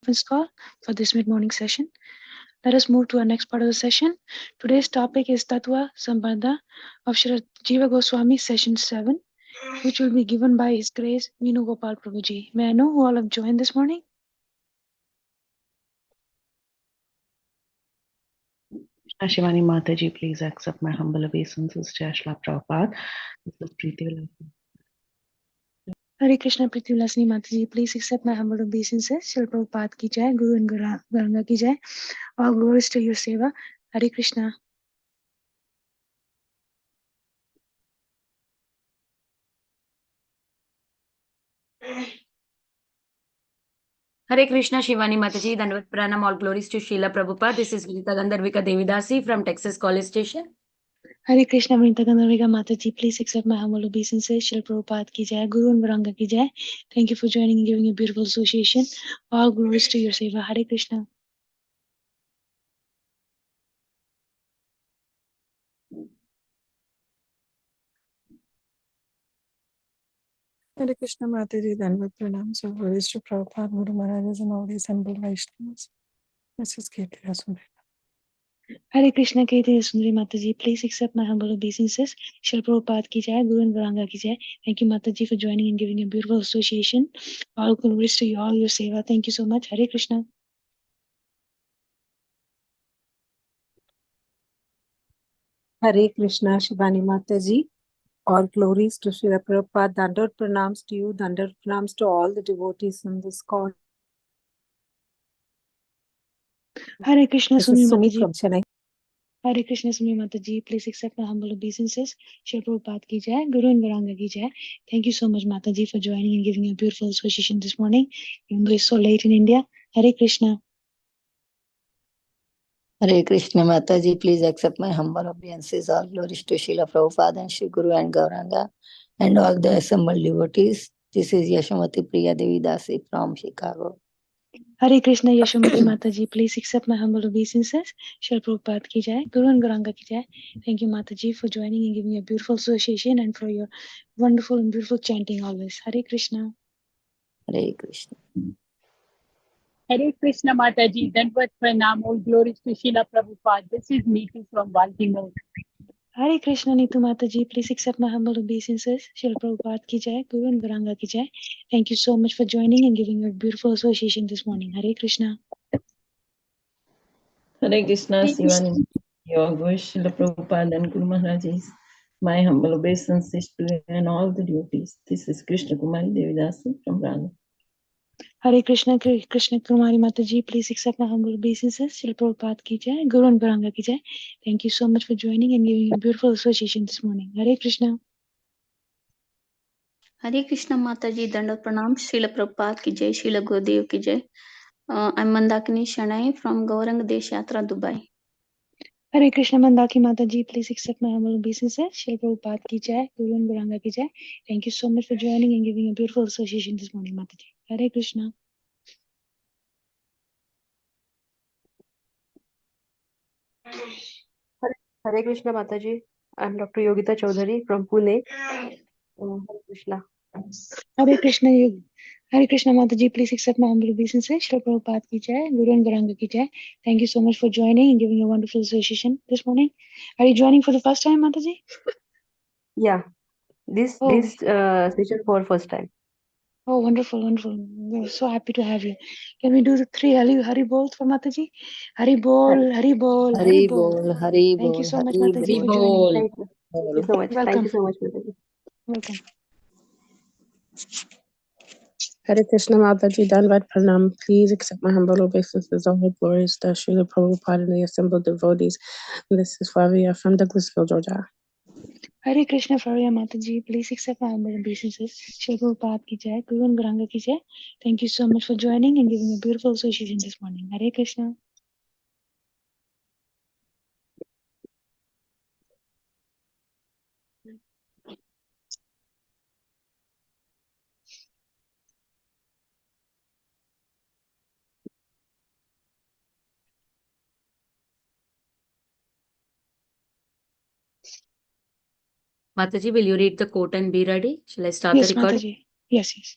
conference call for this mid-morning session. Let us move to our next part of the session. Today's topic is Tattva Sandarbha of Shri Jiva Goswami, session 7, which will be given by His Grace Venu Gopal Prabhuji. May I know who all have joined this morning? Shivani Mataji, please accept my humble obeisances. Jai Shri Prabhupada. This is Preeti Vilasani. Hare Krishna Priti Vilasani Mataji, please accept my humble obeisances. Shri Prabhupada ki jai, Guru and Garanga ki jai. All glories to your seva. Hare Krishna. Hare Krishna, Shivani Mataji, Dandavat Pranam, all glories to Srila Prabhupada. This is Vinita Gandharvika Devidasi from Texas College Station. Hare Krishna Vinita Gandharvika Mataji, please accept my humble obeisances. Shri Prabhupada ki jai, Guru and Garanga ki jai. Thank you for joining and giving a beautiful association. All glories to your seva. Hare Krishna. Hare Krishna Mataji, Dandavat Pranam, so glories to Prabhupada, Guru Maharajas and all the assembled Vaishnavas. This is Kirti Rasundari. Hare Krishna Kirti Sundari Mataji, please accept my humble obeisances. Shri Prabhupada ki jai, Guru and Garanga ki jai. Thank you Mataji for joining and giving a beautiful association. All glories to you, all your seva. Thank you so much. Hare Krishna. Hare Krishna, Shivani Mataji. All glories to Srila Prabhupada. Dandot pranams to you. Dandot pranams to all the devotees in this call. Hare Krishna This Sundari is Sumi Mataji. from Chennai. Hare Krishna Sumi Mataji, please accept my humble obeisances. Shri Prabhupada ki jai, Guru and Garanga ki jai. Thank you so much Mataji for joining and giving a beautiful association this morning, even though it's so late in India. Hare Krishna. Hare Krishna Mataji, please accept my humble obeisances. All glories to Srila Prabhupada and Shri Guru and Gauranga and all the assembled devotees. This is Yashamati Priya Devi Dasi from Chicago. Hare Krishna Yashamati Mataji, please accept my humble obeisances. Shri Prabhupada ki jai, Guru and Garanga ki jai. Thank you Mataji for joining and giving a beautiful association and for your wonderful and beautiful chanting always. Hare Krishna. Hare Krishna. Hare Krishna Mataji, Dandavat Pranam, all glories to Srila Prabhupada. This is Neetu from Baltimore. Hare Krishna Neetu Mataji, please accept my humble obeisances. Srila Prabhupada ki jai, Guru and Garanga ki jai. Thank you so much for joining and giving a beautiful association this morning. Hare Krishna. Hare Krishna, Shivani, your voice, Srila Prabhupada and Guru Maharajas. My humble obeisances to you and all the devotees. This is Krishna Kumari Devidasi from Brahma. Hare Krishna Krishna Kumari Mataji, please accept my humble obeisances. Srila Prabhupada ki jai, Guru and Garanga ki jai. Thank you so much for joining and giving a beautiful association this morning. Hare Krishna. Hare Krishna Mataji, Dandavat Pranam, Srila Prabhupada ki jai, Srila Gurudev ki jai. I'm Mandakini Shanai from Gauranga Desh Yatra, Dubai. Hare Krishna Mandaki Mataji, please accept my humble obeisances. Srila Prabhupada ki jai, Guru and Garanga ki jai. Thank you so much for joining and giving a beautiful association this morning, Mataji. Hare Krishna. Hare Krishna Mataji. I'm Dr. Yogita Chaudhary from Pune. Hare Krishna. Hare Krishna Hare Krishna Mataji, please accept my humble obeisances. Srila Prabhupada ki jai, Guru and Garanga ki jai. Thank you so much for joining and giving a wonderful association this morning. Are you joining for the first time, Mataji? Yeah, this session for first time. Oh, wonderful, wonderful. We're so happy to have you. Can we do the 3 Hari Bol for Mataji? Hari Bol, Hari Bol, Hari Hari Bol. Bol, Hari Thank you Bol, so much, Hari Mataji, for Bol. joining. Thank you so much. Welcome. Thank you so much, Mataji. Welcome. Hare Krishna Mataji, Dandavat Pranam. Please accept my humble obeisances. All glories to Srila Prabhupada and the assembled devotees. This is Flavia from Douglasville, Georgia. Hare Krishna Flavia Mataji, please accept my humble obeisances. Srila Prabhupada ki jai, Guru and Garanga ki jai. Thank you so much for joining and giving a beautiful association this morning. Hare Krishna. Mataji, will you read the quote and be ready? Shall I start Yes, the recording? Mataji. Yes.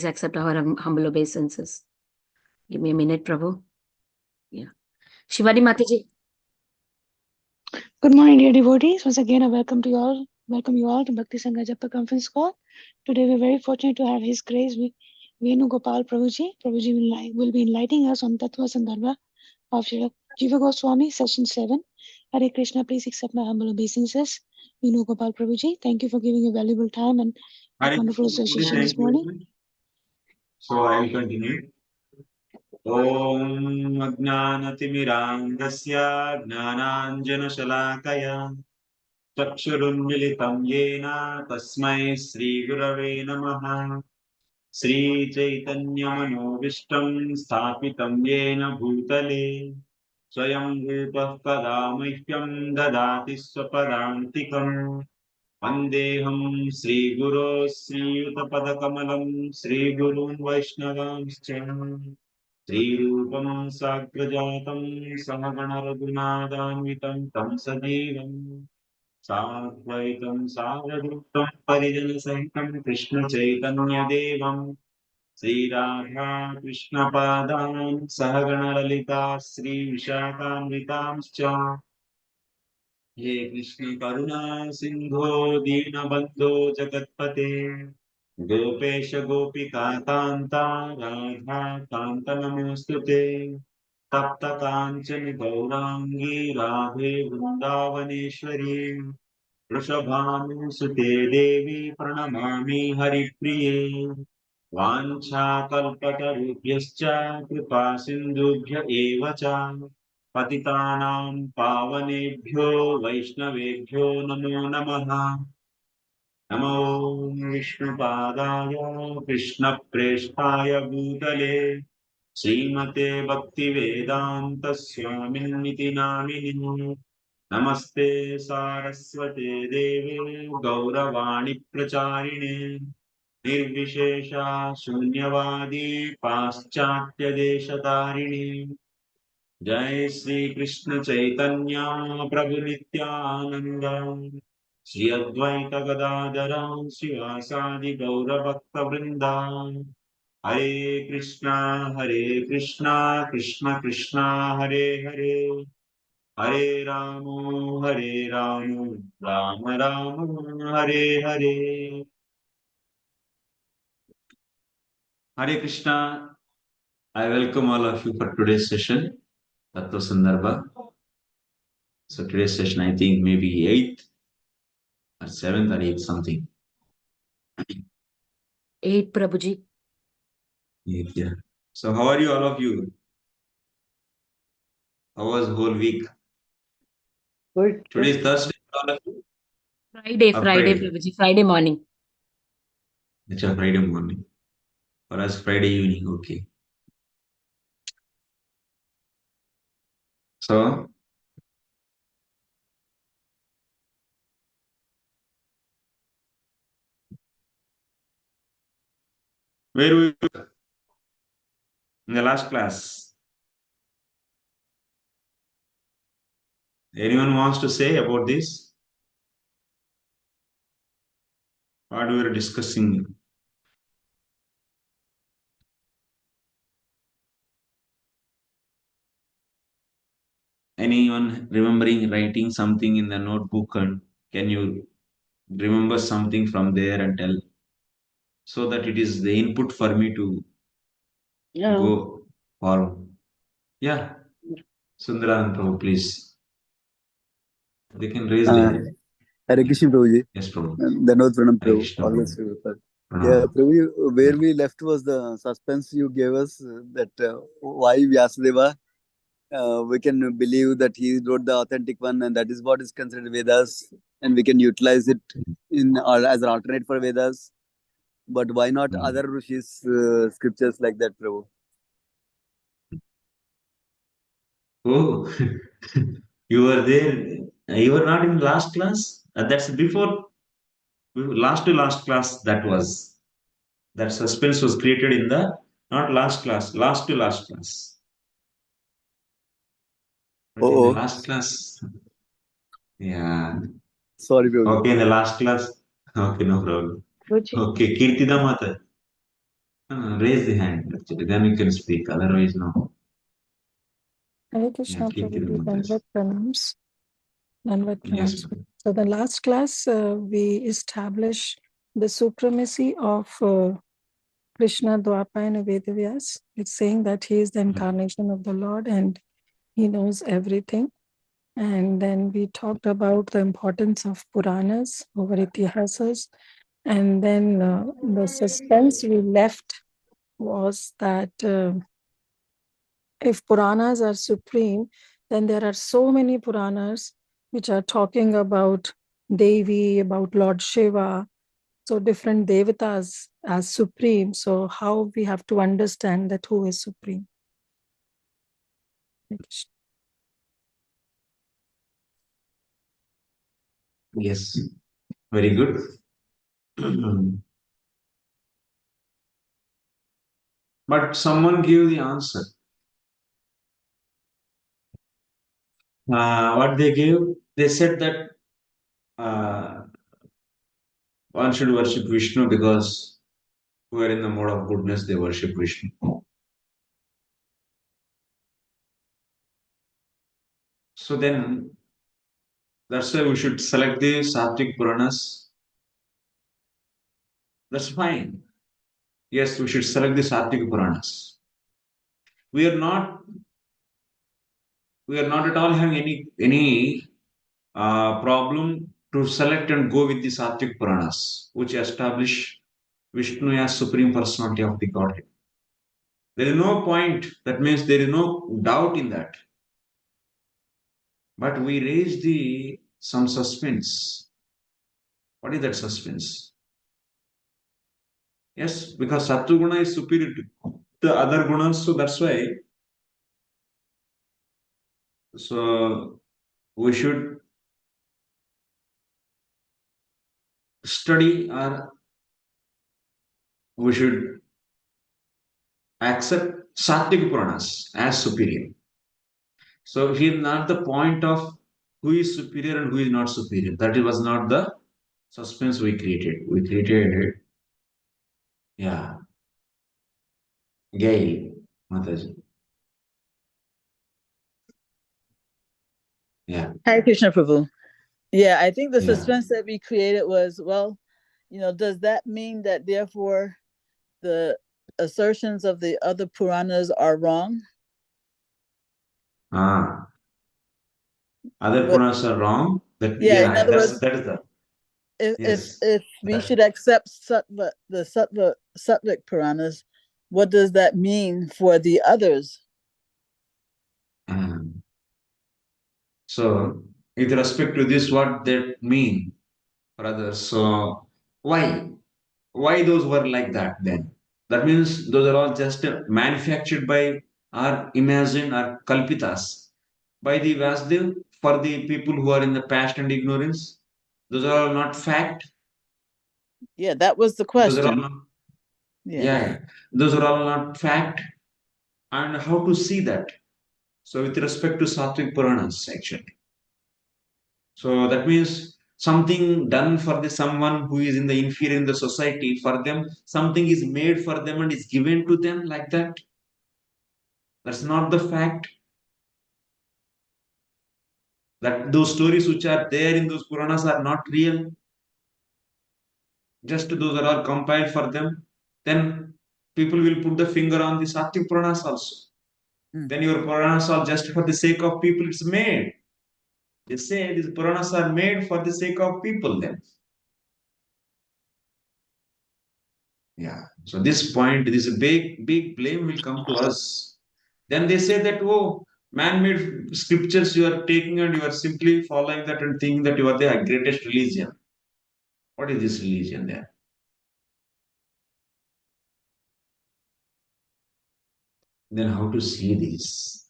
please accept our humble obeisances. Give me a minute, Prabhu. Yeah. Shivani Mataji. Good morning, dear devotees. Once again, I welcome you all to Bhakti Sanga Japa conference call. Today, we're very fortunate to have His Grace Venu Gopal Prabhuji. Prabhuji will be enlightening us on Tattva Sandarbha of Jiva Goswami, session 7. Hare Krishna, please accept my humble obeisances. Venu Gopal Prabhuji, thank you for giving your valuable time and wonderful association this morning. So I will continue. Om Ajnanatimirandasya Jnananjanashalakaya Chakshurunmilitam Yena Tasmai Sri Gurave Namaha Sri Chaitanya Manobishtam Sthapitam Yena Bhutale Swayam Rupah Padamahyam Dadati Swapadantikam Vandeham Sri Guru Sri Utapadakamalam Sri Gurun Vaishnavamscha Sri Rupam Sagrajatam Samagana Raghunadanvitam Tam Sajivam Sadvaitam Saraduttam Parijana Sahitam Krishna Chaitanya Devam Sri Radha Krishna Padan Sahagana Lalita Sri Vishakhanvitamscha Ye Krishna Karuna Sindho Deenabandho Jagatpate Gopesha Gopika Kanta Radha Kanta Namostute Tapta Kanchana Gaurangi Radhe Vrindavaneshwari Vrishabhanusute Devi Pranamami Haripriye Vanchakalpatarubhyascha Kripa Sindhubhya Eva Cha Patitanam Pavanebhyo Vaishnavebhyo Namo Namaha Namo Vishnupadaya Krishna Presthaya Bhutale Srimate Bhakti Vedanta Swaminiti Namini Namaste Saraswate Deve Gauravani Pracharine Nirvishesha Shunyavadi Paschatya Deshatariणे Jai Sri Krishna Chaitanya Prabhu Nityananda Sri Advaita Gadadara Sivasadi Gaura Bhakta Vrinda Hare Krishna Krishna Krishna Hare Hare Hare Rama Rama Rama Hare Hare Hare Krishna. I welcome all of you for today's session, Tattva Sandarbha. So today's session, I think maybe 8th or 7th or 8th something. 8 Prabhuji. 8th, yeah. So how are you, all of you? How was the whole week? Good. Today is Thursday, all of you? Friday, Or Friday, Friday? Prabhuji. Friday morning. It's a Friday morning. For us, Friday evening, okay. So, where were you in the last class? Anyone wants to say about this? What we were discussing? Anyone remembering writing something in the notebook, and can you remember something from there and tell, so that it is the input for me to go forward? Yeah, Sundaran Prabhu, please. They can raise their hand. Hare Krishna Prabhuji. Yes, Prabhu. Dandavat Pranam Hare Prabhu. Krishna, Always Prabhu. Yeah, Pranam. Prabhu, where we left was the suspense you gave us that why Vyasadeva, we can believe that he wrote the authentic one and that is what is considered Vedas and we can utilize it in or as an alternate for Vedas. But why not other Rishis scriptures like that, Prabhu? Oh, you were there. You were not in last class. That's before last to last class. That suspense was created in the not last class, last to last class. But in the last class, yeah. Sorry, Prabhu. Okay, in the last class. Okay, no problem. Okay, Kirtida Mata. Raise the hand. Actually, then you can speak. Otherwise, no. Hare Krishna, Yeah, Kirtida Prabhuji, Mata. Dandavat Pranams. Dandavat Yes. Pranams. So the last class, we established the supremacy of Krishna, Dwapa and Vedavyas. It's saying that he is the incarnation of the Lord and he knows everything. And then we talked about the importance of Puranas over Itihasas. And then the suspense we left was that if Puranas are supreme, then there are so many Puranas which are talking about Devi, about Lord Shiva, so different devatas as supreme. So how we have to understand that who is supreme? Yes. Very good. But someone gave the answer. What they gave? They said that one should worship Vishnu because who are in the mode of goodness, they worship Vishnu. So then, that's why we should select the Sattvic Puranas. That's fine. Yes, we should select the Sattvic Puranas. We are not at all having any problem to select and go with the Sattvic Puranas, which establish Vishnu as Supreme Personality of the Godhead. There is no point, that means there is no doubt in that. But we raise some suspense. What is that suspense? Yes, because Sattva is superior to the other gunas, so that's why. So we should study, or we should accept Sattvic Puranas as superior. So here not the point of who is superior and who is not superior. That was not the suspense we created. We created, yeah, Gail, Mataji. Yeah. Hare Krishna Prabhu. Yeah, I think the Yeah. suspense that we created was, well, does that mean that therefore the assertions of the other Puranas are wrong? Other Puranas are wrong. That, in other words, that is the. If we should accept the Sattvic Puranas, what does that mean for the others? So, with respect to this, what that mean for others? So, why those were like that then? That means those are all just manufactured by or imagined or kalpitas by the Vasudev for the people who are in the past and ignorance. Those are all not fact. Yeah, that was the question. Those are all not, yeah, those are all not fact. And how to see that? So, with respect to Sattvic Puranas, actually. So that means something done for someone who is in the inferior in the society, for them, something is made for them and is given to them like that. That's not the fact. That those stories which are there in those Puranas are not real. Just those are all compiled for them. Then people will put the finger on the Sattvic Puranas also. Then your Puranas are just for the sake of people, it's made. They say these Puranas are made for the sake of people then. Yeah. So this point, this big blame will come to us. Then they say that, oh, man-made scriptures you are taking and you are simply following that and thinking that you are the greatest religion. What is this religion there? Then how to see this?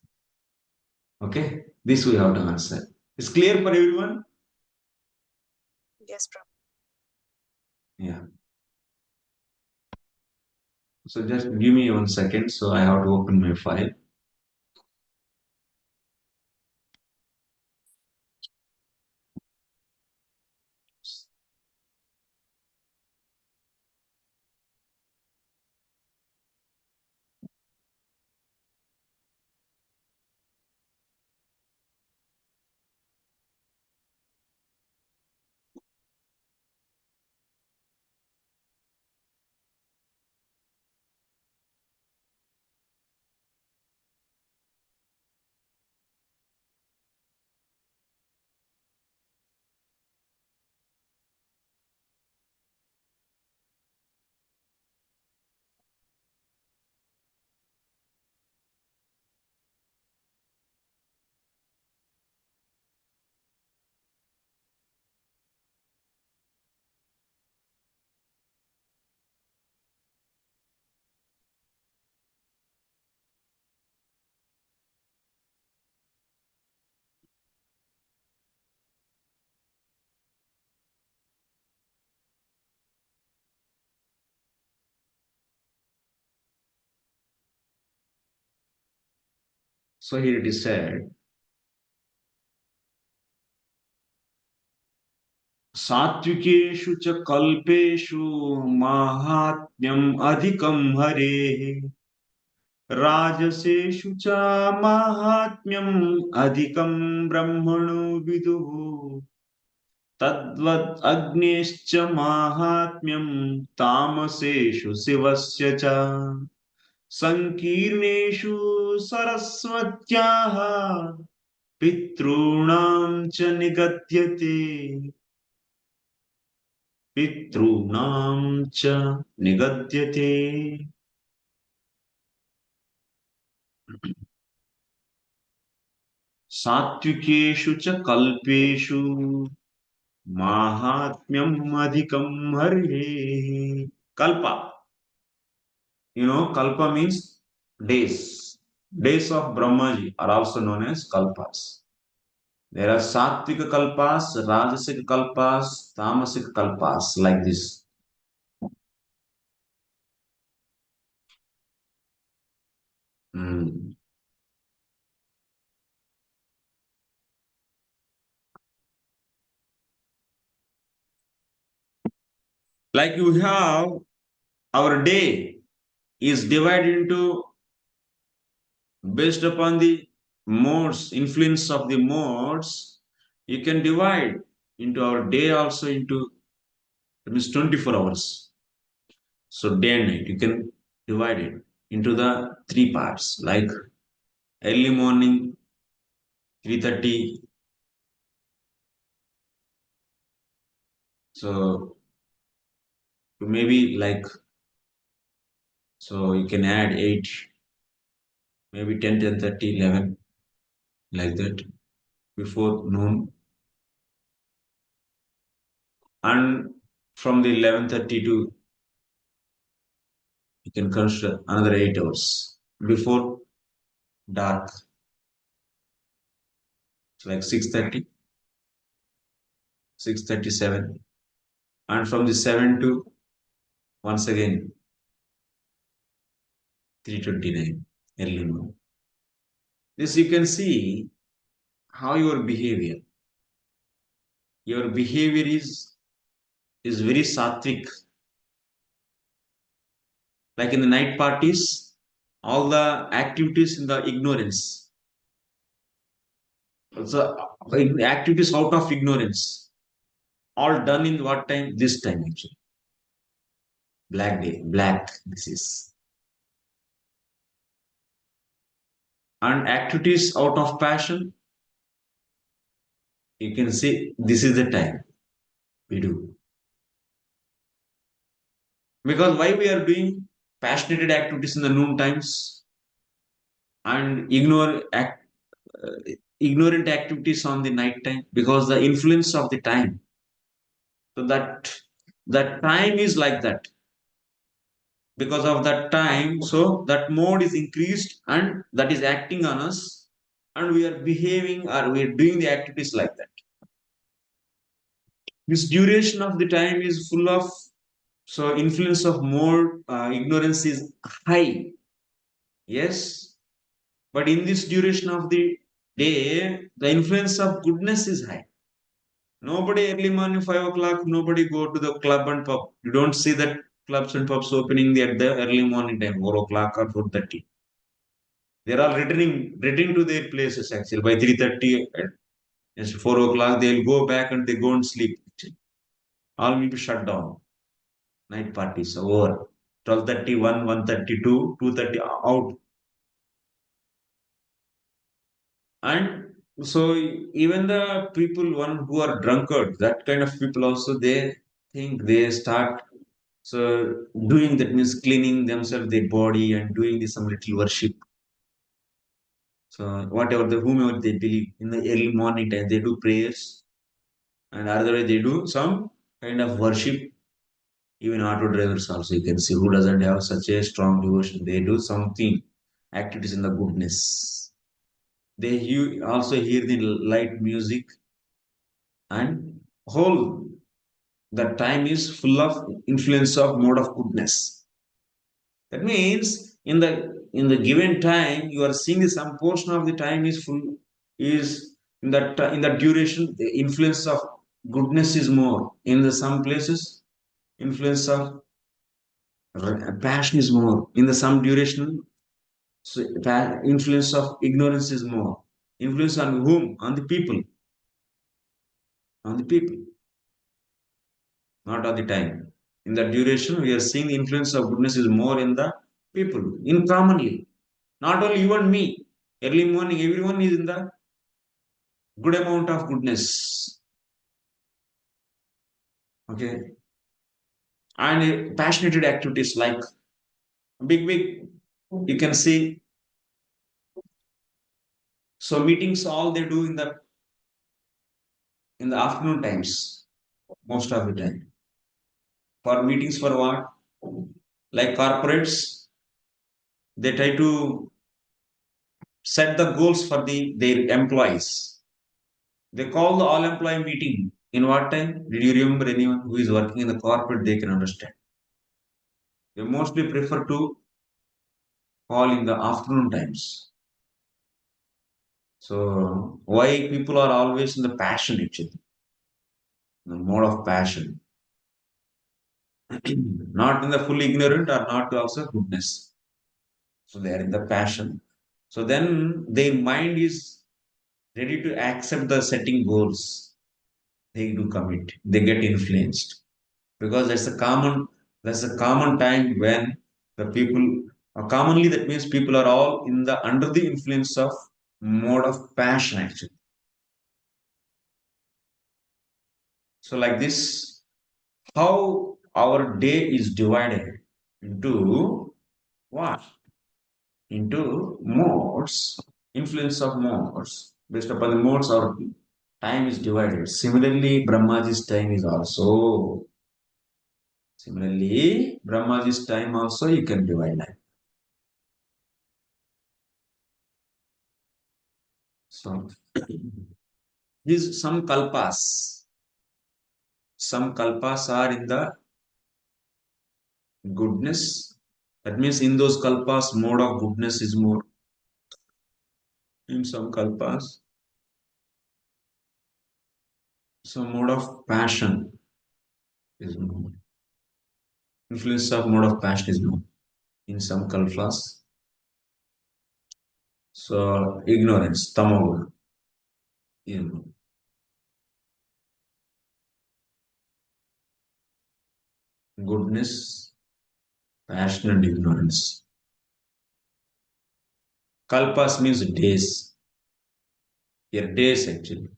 Okay, this we have to answer. It's clear for everyone? Yes, Prabhu. Yeah. So just give me 1 second. So I have to open my file. So here it is said, सात्विकेषु च कल्पेषु माहात्म्यम् अधिकं हरेः राजसेषु च माहात्म्यम् अधिकं ब्रह्मणो विदुः तद्वत् अग्नेश्च माहात्म्यम् तामसेषु शिवस्य च संकीर्णेषु सरस्वत्याः पितॄणां च निगद्यते पितॄणां च निगद्यते सात्विकेषु च कल्पेषु माहात्म्यम् अधिकं हरेः kalpa. You know, kalpa means days. Days of Brahmaji are also known as kalpas. There are sattvika kalpas, rajasika kalpas, tamasika kalpas, like this. Like you have, our day is divided into, based upon the modes, influence of the modes, you can divide into our day also into, it means 24 hours. So day and night, you can divide it into the 3 parts, like early morning 3:30. So maybe like, so you can add 8, maybe 10, 10:30, 11, like that, before noon. And from the 11:30 to, you can consider another 8 hours before dark. It's like 6:30, 6:37. And from the 7 to, once again, 3:29, early morning. This you can see how your behavior is very sattvic. Like in the night parties, all the activities in the ignorance. So activities out of ignorance, all done in what time? This time actually. Black day, black, this is. And activities out of passion, you can see this is the time we do. Because why we are doing passionate activities in the noon times and ignorant activities on the night time? Because the influence of the time. So that time is like that. Because of that time, so that mode is increased and that is acting on us, and we are behaving or we are doing the activities like that. This duration of the time is full of, so influence of mode, ignorance is high. Yes, but in this duration of the day, the influence of goodness is high. Nobody early morning 5 o'clock, nobody go to the club and pub. You don't see that clubs and pubs opening at the early morning time, 4 o'clock or 4:30. They're all returning to their places actually by 3:30. It's 4 o'clock, they'll go back and they go and sleep. All will be shut down. Night parties over. 12:30, 1:32, 2:30 out. And so even the people who are drunkard, that kind of people also, they think they start so doing, that means cleaning themselves, their body, and doing some little worship. So whatever whomever they believe, in the early morning time they do prayers, and otherwise they do some kind of worship. Even auto drivers also, you can see, who doesn't have such a strong devotion, they do something activities in the goodness. They also hear the light music, and whole that time is full of influence of mode of goodness. That means in the in the given time, you are seeing some portion of the time is full, is in that duration, the influence of goodness is more. In the some places, influence of passion is more. In the some duration, so influence of ignorance is more. Influence on whom? On the people. On the people, not on the time. In the duration, we are seeing the influence of goodness is more in the people, in commonly. Not only you and me. Early morning, everyone is in the good amount of goodness. Okay. And passionate activities like big, you can see. So meetings, all they do in the afternoon times, most of the time. For meetings for what? Like corporates, they try to set the goals for their employees. They call the all employee meeting. In what time? Did you remember anyone who is working in the corporate? They can understand. They mostly prefer to call in the afternoon times. So why people are always in the passion actually? The mode of passion. Not in the full ignorant or not also goodness. So they are in the passion. So then their mind is ready to accept the setting goals. They do commit. They get influenced. Because that's a common time when the people commonly, that means people are all in the under the influence of mode of passion actually. So like this, how our day is divided into what? Into modes, influence of modes. Based upon the modes, our time is divided. Similarly, Brahmaji's time also you can divide that. So these some kalpas. Some kalpas are in the goodness. That means in those kalpas, mode of goodness is more. In some kalpas, some mode of passion is more. Influence of mode of passion is more. In some kalpas, so ignorance, tamoguna. Goodness, passion, and ignorance. Kalpas means days. Here, days actually.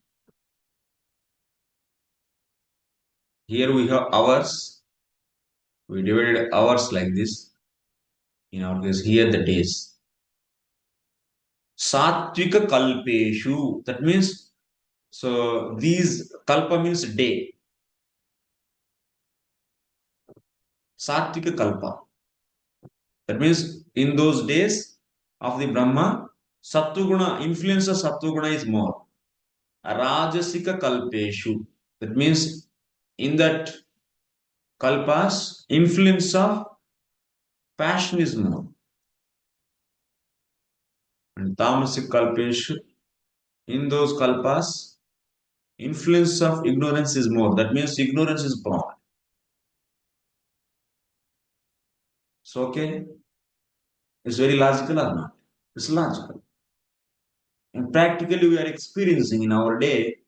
Here we have hours. We divided hours like this. In our case, here the days. Satvika kalpeshu. That means, so these kalpa means day. Satvika kalpa. That means in those days of the Brahma, Sattuguna, influence of Sattuguna is more. Rajasika kalpeshu. That means in that kalpas, influence of passion is more. And Tamasik kalpeshu, in those kalpas, influence of ignorance is more. That means ignorance is born. So, okay, it's very logical or not? It's logical. And practically, we are experiencing in our day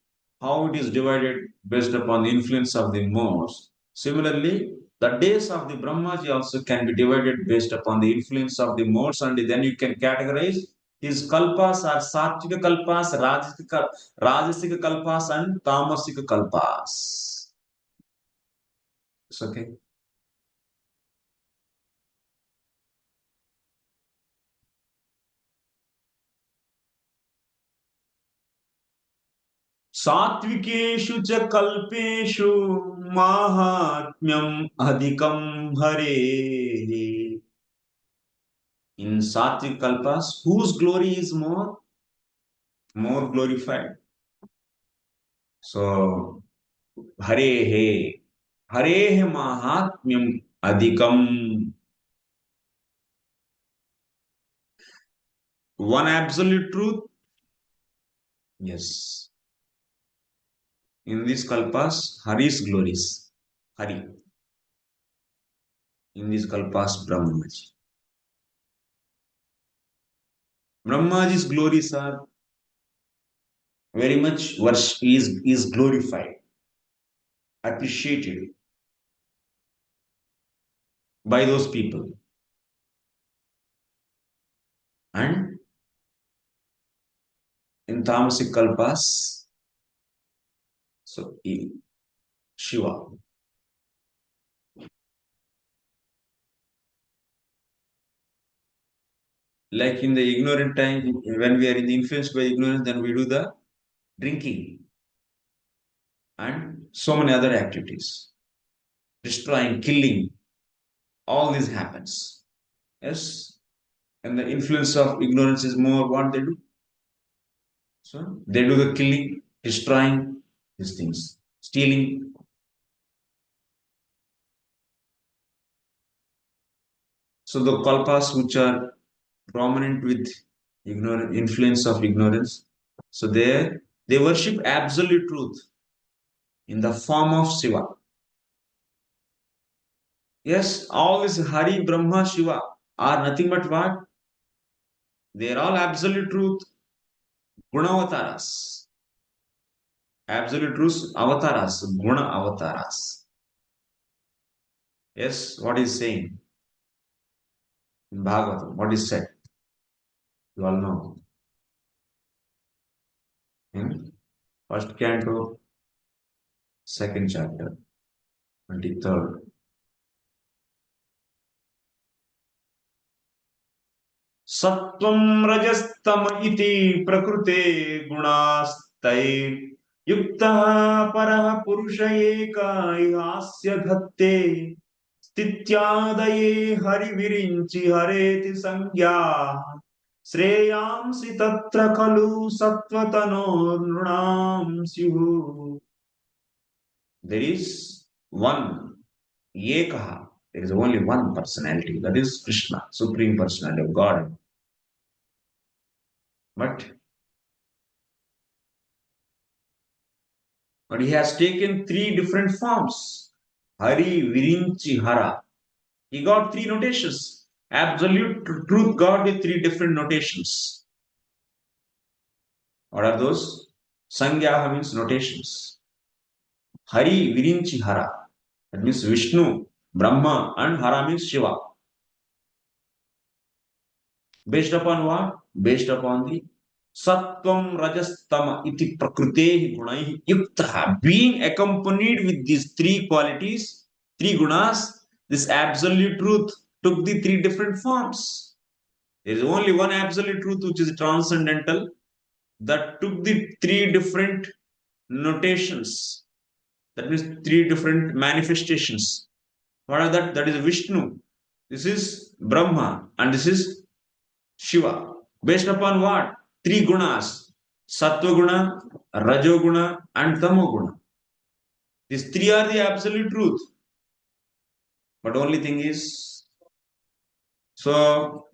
how it is divided based upon the influence of the modes. Similarly, the days of the Brahmaji also can be divided based upon the influence of the modes, and then you can categorize his kalpas are Sattvika kalpas, Rajasika kalpas, and Tamasika kalpas. It's okay. सात्विकेषु च कल्पेषु माहात्म्यम् अधिकं हरेः. In Sattvic kalpas, whose glory is more glorified? So, Harehe. Harehe Mahatmyam Adhikam. one absolute truth? Yes. In these kalpas, Hari's glories. Hari. In these kalpas, Brahmaji. Brahmaji's glories are very much is glorified, appreciated by those people. And in Tamasic kalpas, so Shiva. Like in the ignorant time, when we are in the influenced by ignorance, then we do the drinking and so many other activities, destroying, killing, all this happens. Yes, and the influence of ignorance is more what they do. So they do the killing, destroying these things, stealing. So the kalpas which are prominent with ignorance, influence of ignorance, so they worship absolute truth in the form of Shiva. Yes, all this Hari, Brahma, Shiva are nothing but what? They are all absolute truth, Gunavataras. Absolute truth, avatars, Guna avatars. Yes, what is saying in Bhagavatam? What is said? You all know. In first canto, second chapter, 23rd. Sattvam rajastama iti prakrute gunastay yukta paraha purusha eka ihasya dhatte stityadaye hari virinchi hareti sangya Shreyamsi tatra khalu sattvatano nrunam syuhu. There is one, Ekaha. There is only one personality, that is Krishna, Supreme Personality of God. But he has taken three different forms. Hari, Virinchi, Hara. He got three notations. Absolute truth got with three different notations. What are those? Sangyaha means notations. Hari, Virinchi, Hara. That means Vishnu, Brahma, and Hara means Shiva. Based upon what? Based upon the Sattvam Rajastama iti Prakrutehi Gunaihi Yuktaha. Being accompanied with these three qualities, three gunas, this absolute truth took the three different forms. There is only one absolute truth which is transcendental that took the three different notations. That means three different manifestations. What are that? That is Vishnu. This is Brahma. And this is Shiva. Based upon what? Three gunas. Sattva guna, Rajo guna, and Tamo guna. These three are the absolute truth. But only thing is, so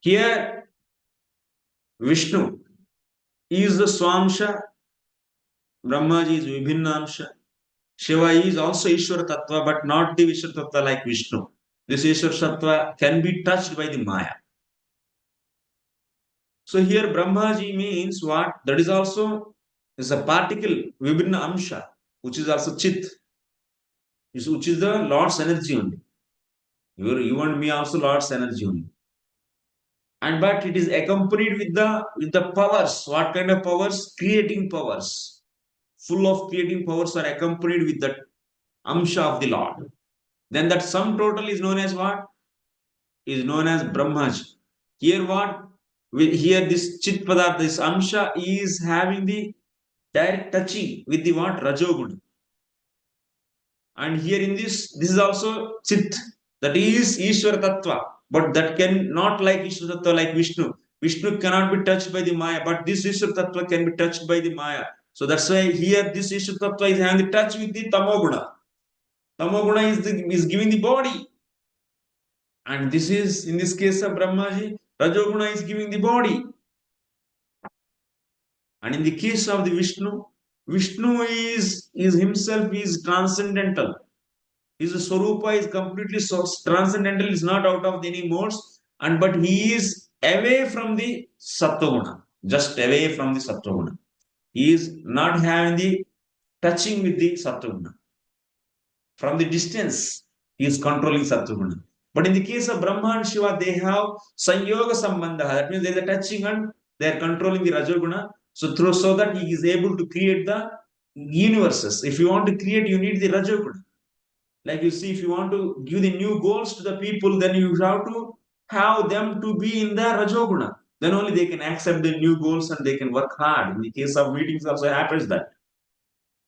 here Vishnu is the Swamsha, Brahmaji is Vibhinnamsha, Shiva is also Ishwara Tattva, but not the Ishwara Tattva like Vishnu. This Ishwara Tattva can be touched by the Maya. So here Brahmaji means what? That is also is a particle, Vibhinna Amsha, which is also Chit, which is the Lord's energy only. You and me also Lord's energy only. And but it is accompanied with the powers. What kind of powers? Creating powers. Full of creating powers are accompanied with the Amsha of the Lord. Then that sum total is known as what? Is known as Brahmaji. Here what? Here this Chit Padartha, this Amsha is having the direct touching with the what? Rajoguna. And here in this is also Chit. That is Ishwara Tattva. But that can not like Ishwara Tattva like Vishnu. Vishnu cannot be touched by the Maya. But this Ishwara Tattva can be touched by the Maya. So that's why here this Ishwara Tattva is having the touch with the Tamoguna. Tamoguna is giving the body. And this is, in this case of Brahmaji, Rajoguna is giving the body. And in the case of the Vishnu, Vishnu is himself is transcendental. His Swarupa is completely transcendental, is not out of any modes, but he is away from the Sattva, just away from the Sattva. He is not having the touching with the Sattva. From the distance, he is controlling Sattva. But in the case of Brahma and Shiva, they have Sanyoga Sambandha. That means there is a touching and they are controlling the Rajoguna. So that he is able to create the universes. If you want to create, you need the Rajoguna. Like you see, if you want to give the new goals to the people, then you have to have them to be in the Rajoguna. Then only they can accept the new goals and they can work hard. In the case of meetings, also happens that.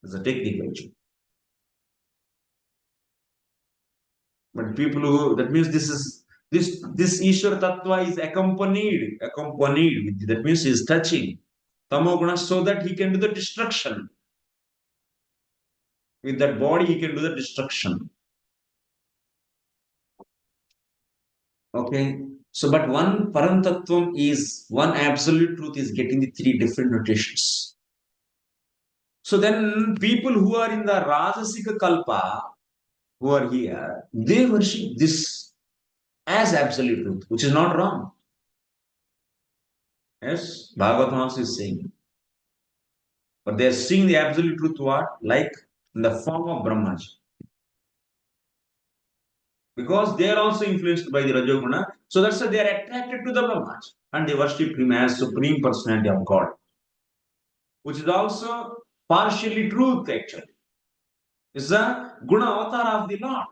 It's a technical issue. But people who, that means this Ishwar Tattva is accompanied with, that means he is touching Tamoguna so that he can do the destruction. With that body, he can do the destruction. Okay. So, but one Parantattvam is, one absolute truth is getting the three different notations. So then people who are in the Rajasika Kalpa, who are here, they worship this as absolute truth, which is not wrong. Yes, Bhagavatam also is saying. But they are seeing the absolute truth what? Like in the form of Brahmaji. Because they are also influenced by the Rajoguna. So that's why they are attracted to the Brahmaji. And they worship him as Supreme Personality of God. Which is also partially truth actually. It's a Guna Avatar of the Lord.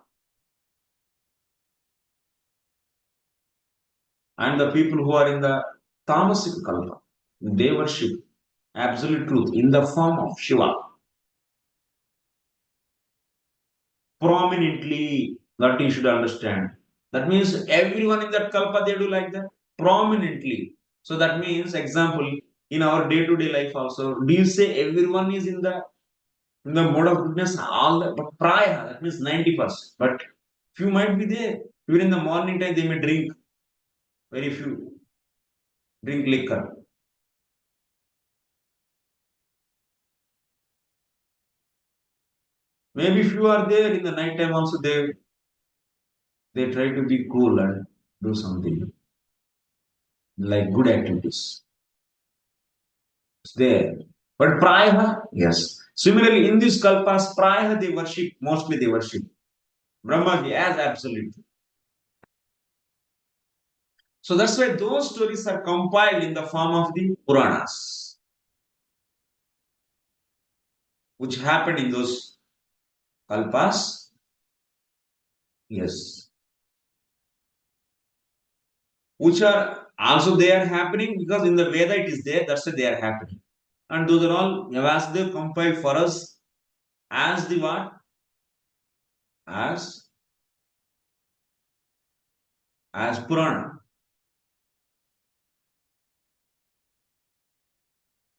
And the people who are in the Tamasic Kalpa, they worship absolute truth in the form of Shiva. Prominently, that you should understand. That means everyone in that Kalpa, they do like that. Prominently. So that means, example, in our day-to-day life also, do you say everyone is in the mode of goodness? But Praya, that means 90%. But few might be there. Even in the morning time, they may drink. Very few drink liquor. Maybe if you are there in the night time also, they try to be cool and do something like good activities. It's there. But Prayaha, yes. Similarly, in these kalpas, Prayaha mostly they worship Brahmaji as absolute. So that's why those stories are compiled in the form of the Puranas, which happened in those kalpas. Yes. Which are also they are happening because in the Veda it is there, that's why they are happening. And those are all Vyasdev compiled for us as the what? As Purana.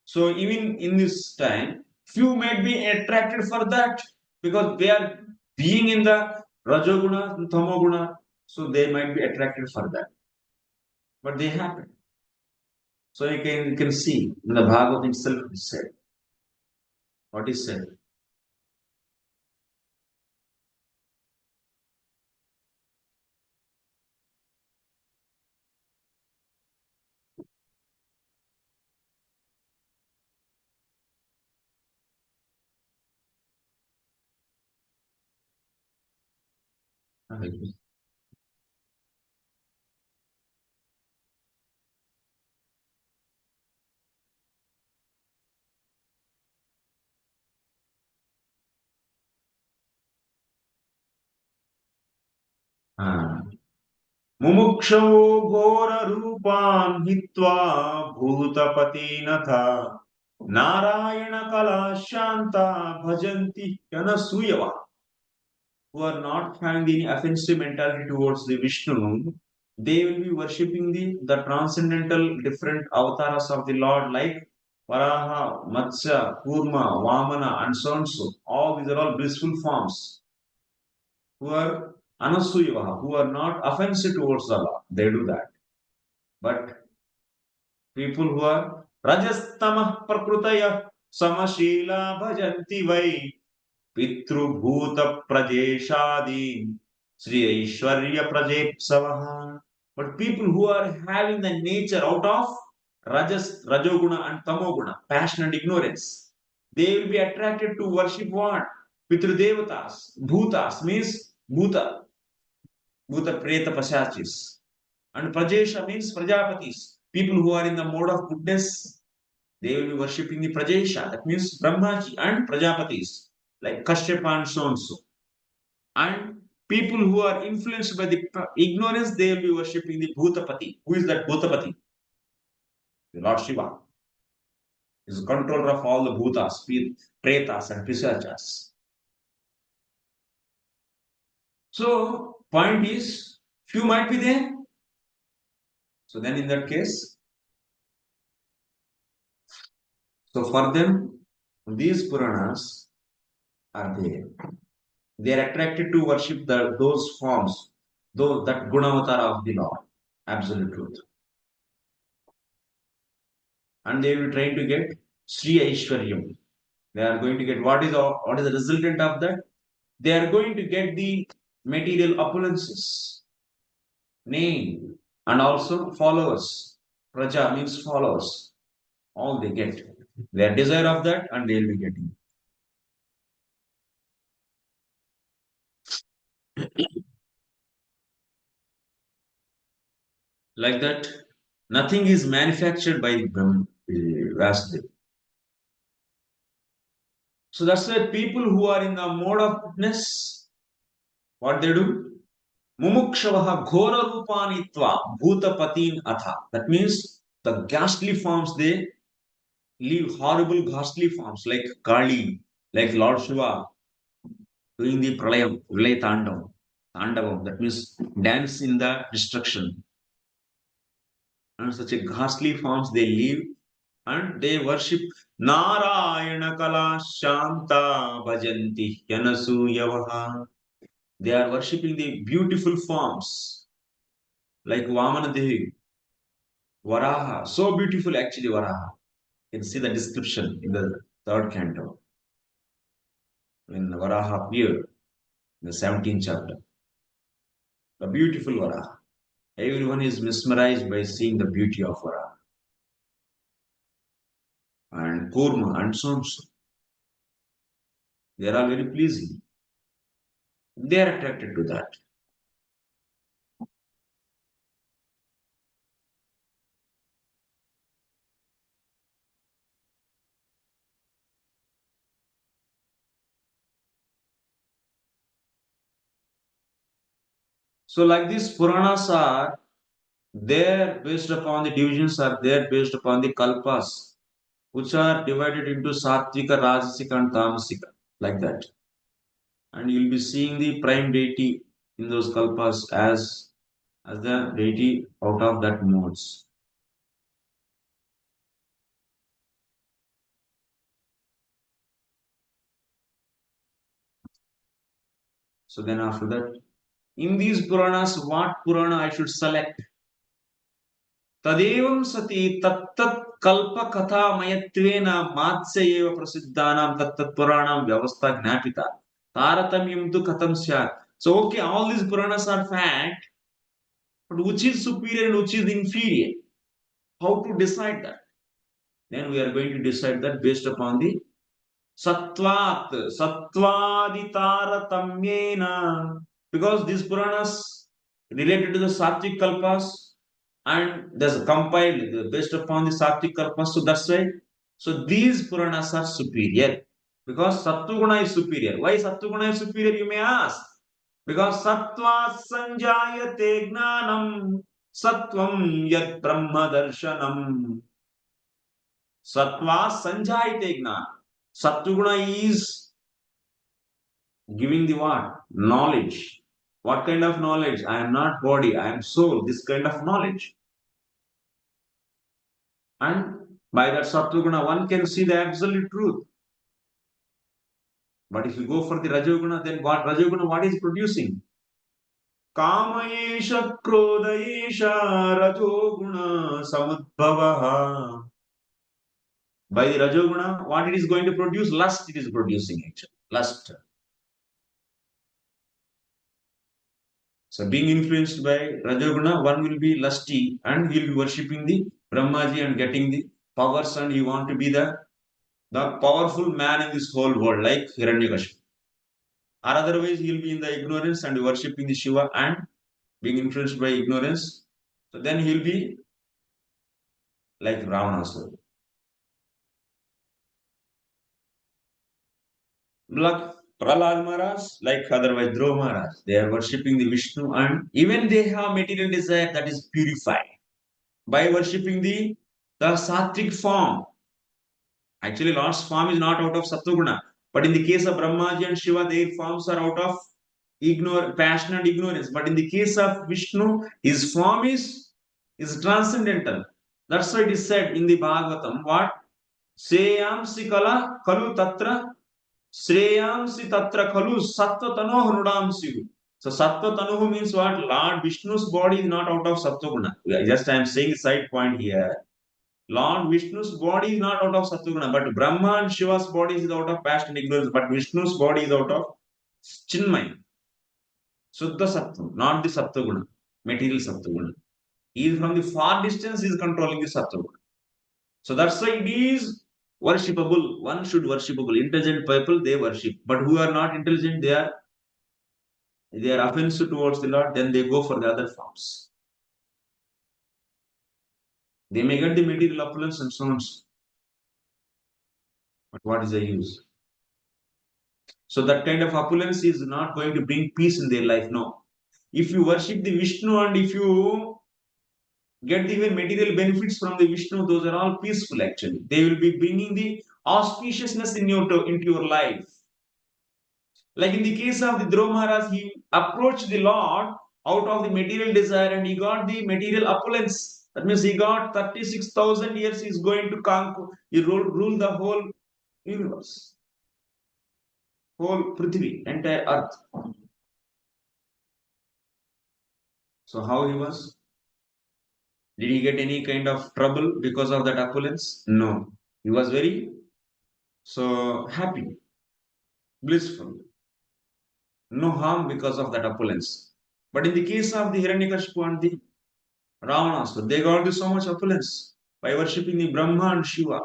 So even in this time, few might be attracted for that because they are being in the Rajoguna and Tamoguna, so they might be attracted for that. But they happen. So you can see in the Bhagavad itself it is said. What is said? मुमुक्षो घोर रूपान् हित्वा भूतपतिनथ नारायण कला शांता भजन्ति अनसूयवा. Who are not having any offensive mentality towards the Vishnu, they will be worshipping the transcendental different avatars of the Lord like Varaha, Matsya, Kurma, Vamana, and so on so. All these are all blissful forms who are Anasuyavaha, who are not offensive towards the law, they do that. But people who are Rajastamah Prakrutaya Samashila Bhajanti Vai Pitru Bhuta Prajeshadi Sri Aishwarya Prajepsavaha. But people who are having the nature out of Rajoguna and Tamoguna, passion and ignorance, they will be attracted to worship what? Pitru Devatas. Bhutas means Bhuta. Bhuta Preta Pashachis. And Prajesha means Prajapatis. People who are in the mode of goodness, they will be worshipping the Prajesha. That means Brahmaji and Prajapatis, like Kashyapa and so and so. And people who are influenced by the ignorance, they will be worshipping the Bhutapati. Who is that Bhutapati? The Lord Shiva. He is the controller of all the Bhutas, Pretas and Pisachas. So, point is, few might be there. So then in that case, so for them, these Puranas are there. They are attracted to worship those forms, that Gunavatara of the Lord, absolute truth. And they will try to get Sri Aishwaryam. They are going to get what is the resultant of that? They are going to get the material opulences, name, and also followers. Praja means followers. All they get. Their desire of that, and they will be getting. Like that, nothing is manufactured by Vasudeva. So that's why people who are in the mode of goodness, what they do? Mumukshavaha ghora rupanitva bhutapatin atha. That means the ghastly forms, they live horrible ghastly forms like Kali, like Lord Shiva doing the pralayam, Vilay Tandavam. That means dance in the destruction. And such a ghastly forms they live, and they worship Narayana Kala Shanta Bhajanti Yanasuyavaha. They are worshipping the beautiful forms like Vamana Devi, Varaha. So beautiful actually, Varaha. You can see the description in the 3rd canto when Varaha appeared in the 17th chapter. The beautiful Varaha. Everyone is mesmerized by seeing the beauty of Varaha. And Kurma and so on. They are all very pleasing. They are attracted to that. So like these Puranas are there based upon the divisions, are there based upon the kalpas, which are divided into Sattvika, Rajasika and Tamasika, like that. And you'll be seeing the prime deity in those kalpas as the deity out of that modes. So then after that, in these Puranas, what Purana I should select? Tadevam sati tattat kalpa katha mayatvena matsya eva prasiddhanam tattat puranam vyavastha gnapita taratamyam tu katham syat. So okay, all these Puranas are fact, but which is superior and which is inferior? How to decide that? Then we are going to decide that based upon the Sattvat, Sattvaditaratamyena. Because these Puranas related to the Sattvic Kalpas, and there's compiled based upon the Sattvic Kalpas, so that's why. So these Puranas are superior. Because Sattva is superior. Why Sattva is superior, you may ask? Because Sattva Sanjayate Gnanam Sattvam Yad Brahma Darshanam. Sattva Sanjayate Gnanam. Sattva is giving the what? Knowledge. What kind of knowledge? I am not body, I am soul. This kind of knowledge. And by that Sattva one can see the absolute truth. But if you go for the Rajoguna, then what Rajoguna, what is producing? Kamayesha Krodayesha Rajoguna Samudbhavaha. By the Rajoguna, what it is going to produce? Lust it is producing actually. Lust. So being influenced by Rajoguna, one will be lusty and he will be worshipping the Brahmaji and getting the powers, and he want to be the powerful man in this whole world, like Hiranyakashipu. Or otherwise, he will be in the ignorance and worshipping the Shiva and being influenced by ignorance. So then he will be like Ravana. Like Prahlad Maharaj, like otherwise Dhruva Maharaj, they are worshipping the Vishnu, and even they have material desire that is purified by worshipping the sattvic form. Actually, Lord's form is not out of Sattva-guna, but in the case of Brahmaji and Shiva, their forms are out of passion and ignorance. But in the case of Vishnu, his form is transcendental. That's why it is said in the Bhagavatam, what? Seyamsi kala kalu tatra Shreyamsi tatra khalu sattva tanoh nudamsi. So sattva tanoh means what? Lord Vishnu's body is not out of sattva guna. Just I am saying a side point here. Lord Vishnu's body is not out of sattva guna, but Brahma and Shiva's body is out of passion and ignorance, but Vishnu's body is out of chinmay. Suddha sattva, not the sattva guna, material sattva guna. He is from the far distance, he is controlling the sattva guna. So that's why it is worshipable. One should worshipable. Intelligent people, they worship. But who are not intelligent, they are offensive towards the Lord, then they go for the other forms. They may get the material opulence and so on. But what is the use? So that kind of opulence is not going to bring peace in their life. No. If you worship the Vishnu and if you get even material benefits from the Vishnu, those are all peaceful actually. They will be bringing the auspiciousness into your life. Like in the case of the Dhruva Maharaj, he approached the Lord out of the material desire and he got the material opulence. That means he got 36,000 years, he is going to conquer, he rule the whole universe, whole Prithvi, entire earth. So how he was? Did he get any kind of trouble because of that opulence? No. He was very so happy, blissful. No harm because of that opulence. But in the case of the Hiranyakashipu and the Ravana, they got so much opulence by worshipping the Brahma and Shiva.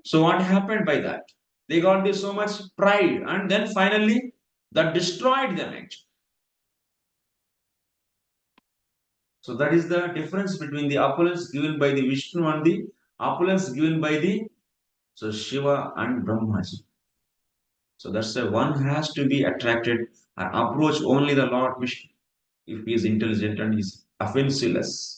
So what happened by that? They got so much pride, and then finally that destroyed them actually. So that is the difference between the opulence given by the Vishnu and the opulence given by the Shiva and Brahmaji. So that's why one has to be attracted and approach only the Lord Vishnu if he is intelligent and is offenseless.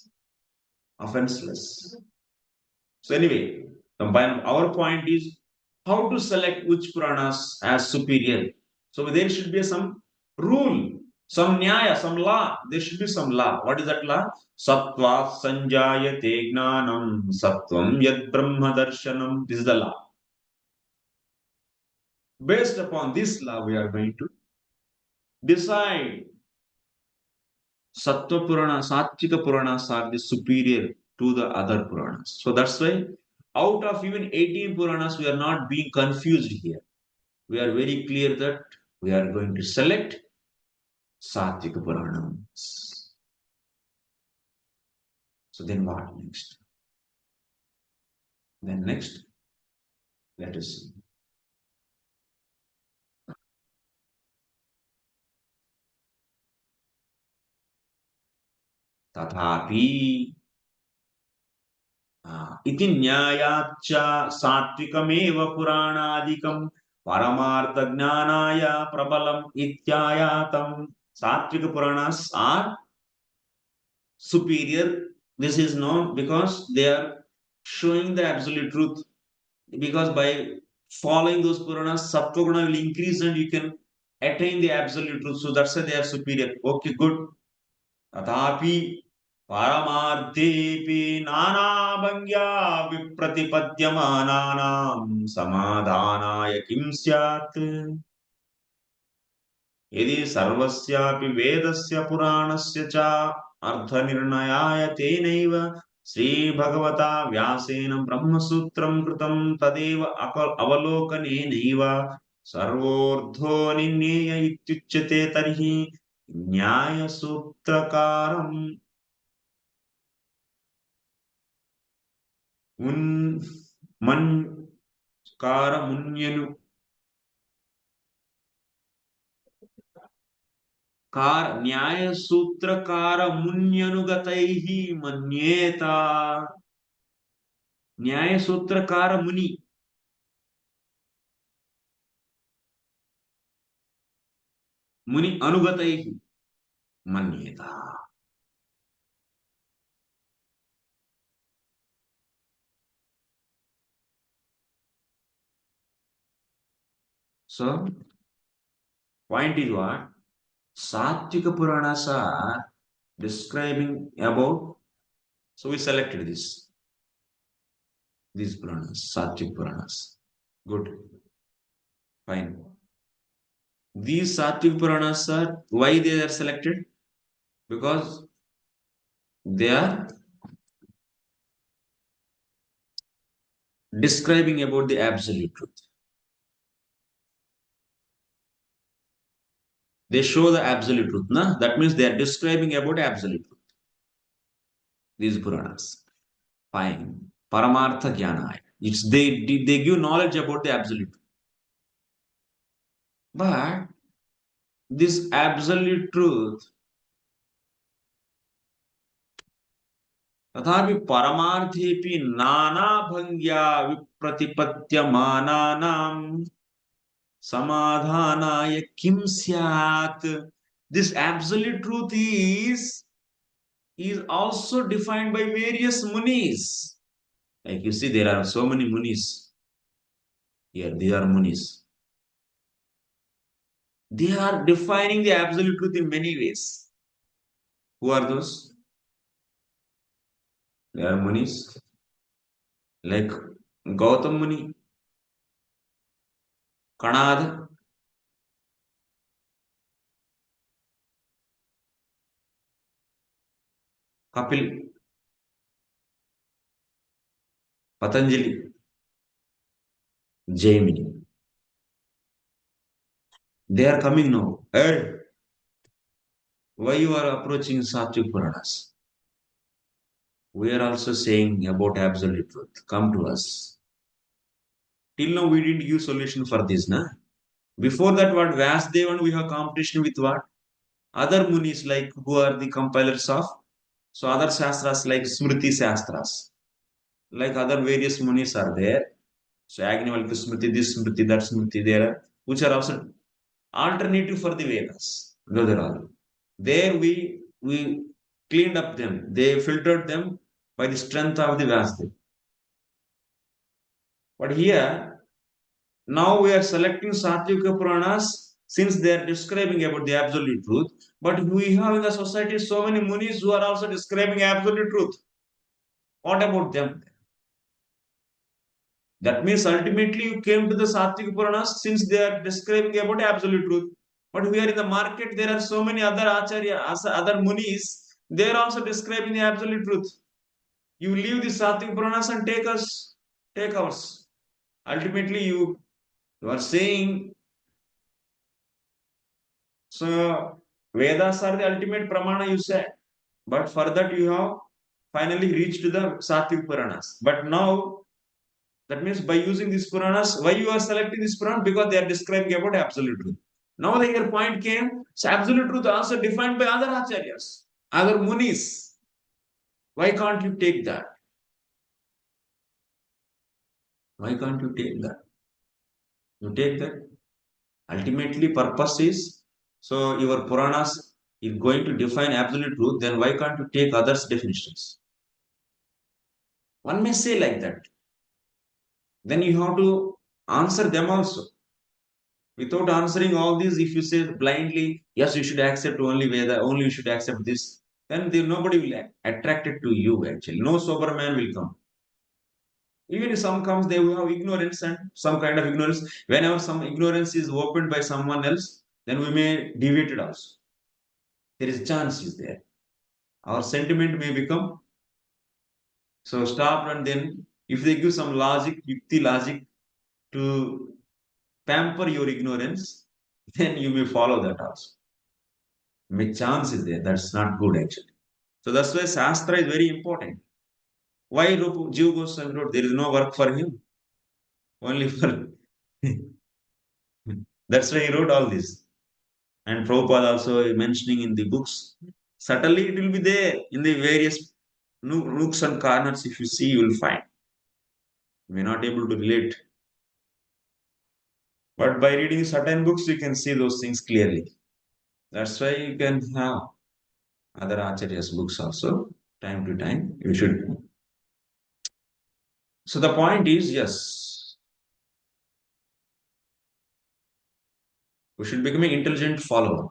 So anyway, our point is how to select which Puranas as superior. So there should be some rule, some nyaya, some law. There should be some law. What is that law? Sattva sanjayate gnanam sattvam yad brahma darshanam. This is the law. Based upon this law, we are going to decide Sattva Purana, Sattvika Puranas are the superior to the other Puranas. So that's why out of even 18 Puranas, we are not being confused here. We are very clear that we are going to select Sattvika Puranas. So then what next? Then next, let us see. Tathapi iti nyayacha sattvikameva puranadikam paramartha jnanaya prabalam ityayatam. Sattvika Puranas are superior. This is known because they are showing the absolute truth. Because by following those Puranas, Sattva Guna will increase and you can attain the absolute truth. So that's why they are superior. Okay, good. Tatapi Paramarthepi Nana Bhangya Vipratipadyamananam Samadhanaya Kim Syat. यदि सर्वस्यापि वेदस्य पुराणस्य च अर्थनिर्णयाय तेनैव श्रीभगवता व्यासेन ब्रह्मसूत्रं कृतं तदेव अवलोकनेनैव सर्वोर्ध्वो निन्नेय इत्युच्यते तर्हि न्यायसूत्रकारम् मुन्यनु न्यायसूत्रकार मुन्यनुगतैः मन्येता न्यायसूत्रकार मुनि अनुगतैः मन्येता. So, point is what? Sattvika Puranas are describing about. So we selected these Puranas, Sattvik Puranas. Good. Fine. These Sattvik Puranas are, why they are selected? Because they are describing about the absolute truth. They show the absolute truth. Na? That means they are describing about absolute truth. These Puranas. Fine. Paramartha Jnana. They give knowledge about the absolute truth. But this absolute truth, तथापि परमार्थेपि नानाभंग्या विप्रतिपत्त्यमानानां समाधानाय किं स्यात्. This absolute truth is also defined by various munis. Like you see, there are so many munis here. These are munis. They are defining the absolute truth in many ways. Who are those? They are munis like Gautam Muni, Kanad, Kapil, Patanjali, Jaimini. They are coming now. Hey, why you are approaching Sattvik Puranas? We are also saying about absolute truth. Come to us. Till now we didn't give solution for this, na? Before that, what Vyasdevan, we have competition with what? Other munis like who are the compilers of. So other shastras like Smriti Shastras. Like other various munis are there. So Agnivalkya Smriti, this Smriti, that Smriti, there, which are also alternative for the Vedas. Those are all. There we cleaned up them. They filtered them by the strength of the Vyasdev. But here, now we are selecting Sattvika Puranas since they are describing about the absolute truth. But we have in the society so many munis who are also describing absolute truth. What about them? That means ultimately you came to the Sattvika Puranas since they are describing about absolute truth. But here in the market, there are so many other Acharya, other munis, they are also describing the absolute truth. You leave the Sattvika Puranas and take ours. Ultimately, you are saying, so Vedas are the ultimate pramana, you said. But for that, you have finally reached to the Sattvika Puranas. But now, that means by using these Puranas, why you are selecting this Purana? Because they are describing about absolute truth. Now the your point came, so absolute truth also defined by other acharyas, other munis. Why can't you take that? Why can't you take that? You take that. Ultimately, purpose is, so your Puranas is going to define absolute truth, then why can't you take others' definitions? One may say like that. Then you have to answer them also. Without answering all these, if you say blindly, yes, you should accept only Veda, only you should accept this, then nobody will attract it to you actually. No sober man will come. Even if some comes, they will have ignorance and some kind of ignorance. Whenever some ignorance is opened by someone else, then we may deviate it also. There is a chance is there. Our sentiment may become so stop, and then if they give some logic, yukti logic to pamper your ignorance, then you may follow that also. May chance is there. That's not good actually. So that's why Shastra is very important. Why Jiva Goswami wrote, there is no work for him, only for. That's why he wrote all this. And Prabhupada also mentioning in the books. Certainly it will be there in the various nooks and corners. If you see, you will find. You may not able to relate. But by reading certain books, you can see those things clearly. That's why you can have other Acharyas books also, time to time. You should. So the point is, yes, we should become an intelligent follower.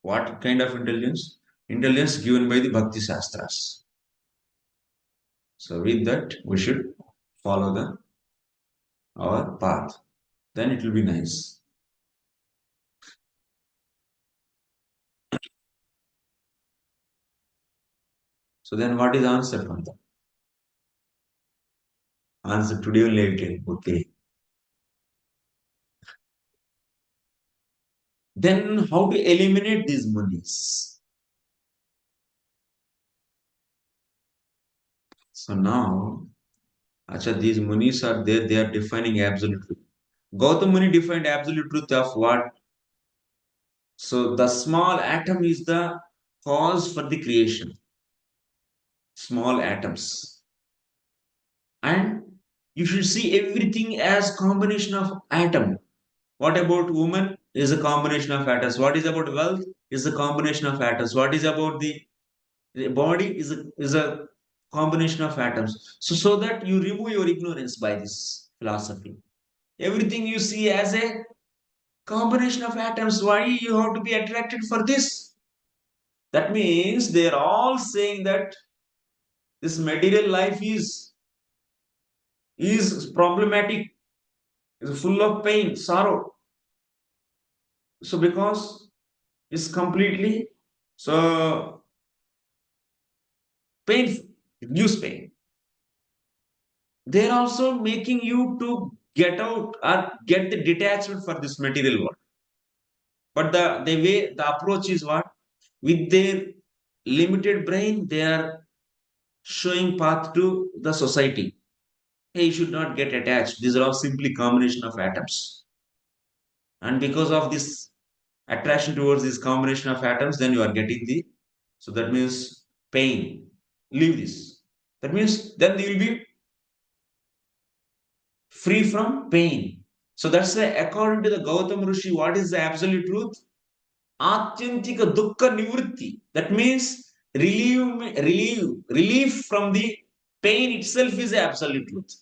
What kind of intelligence? Intelligence given by the Bhakti Shastras. So with that, we should follow our path. Then it will be nice. So then what is the answer from that? Answer today only I tell. Okay. Then how to eliminate these munis? So now, these munis are there, they are defining absolute truth. Gautam Muni defined absolute truth of what? So the small atom is the cause for the creation. Small atoms. And you should see everything as combination of atom. What about woman is a combination of atoms. What is about wealth is a combination of atoms. What is about the body is a combination of atoms. So that you remove your ignorance by this philosophy. Everything you see as a combination of atoms. Why you have to be attracted for this? That means they're all saying that this material life is problematic, is full of pain, sorrow. So because it's completely so painful, it gives pain. They're also making you to get out or get the detachment for this material world. But the approach is what? With their limited brain, they are showing path to the society. Hey, you should not get attached. These are all simply combination of atoms. And because of this attraction towards this combination of atoms, then you are getting so that means pain. Leave this. That means then you will be free from pain. So that's why according to the Gautam Rishi, what is the absolute truth? Atyantika dukkha nivritti. That means relief from the pain itself is the absolute truth.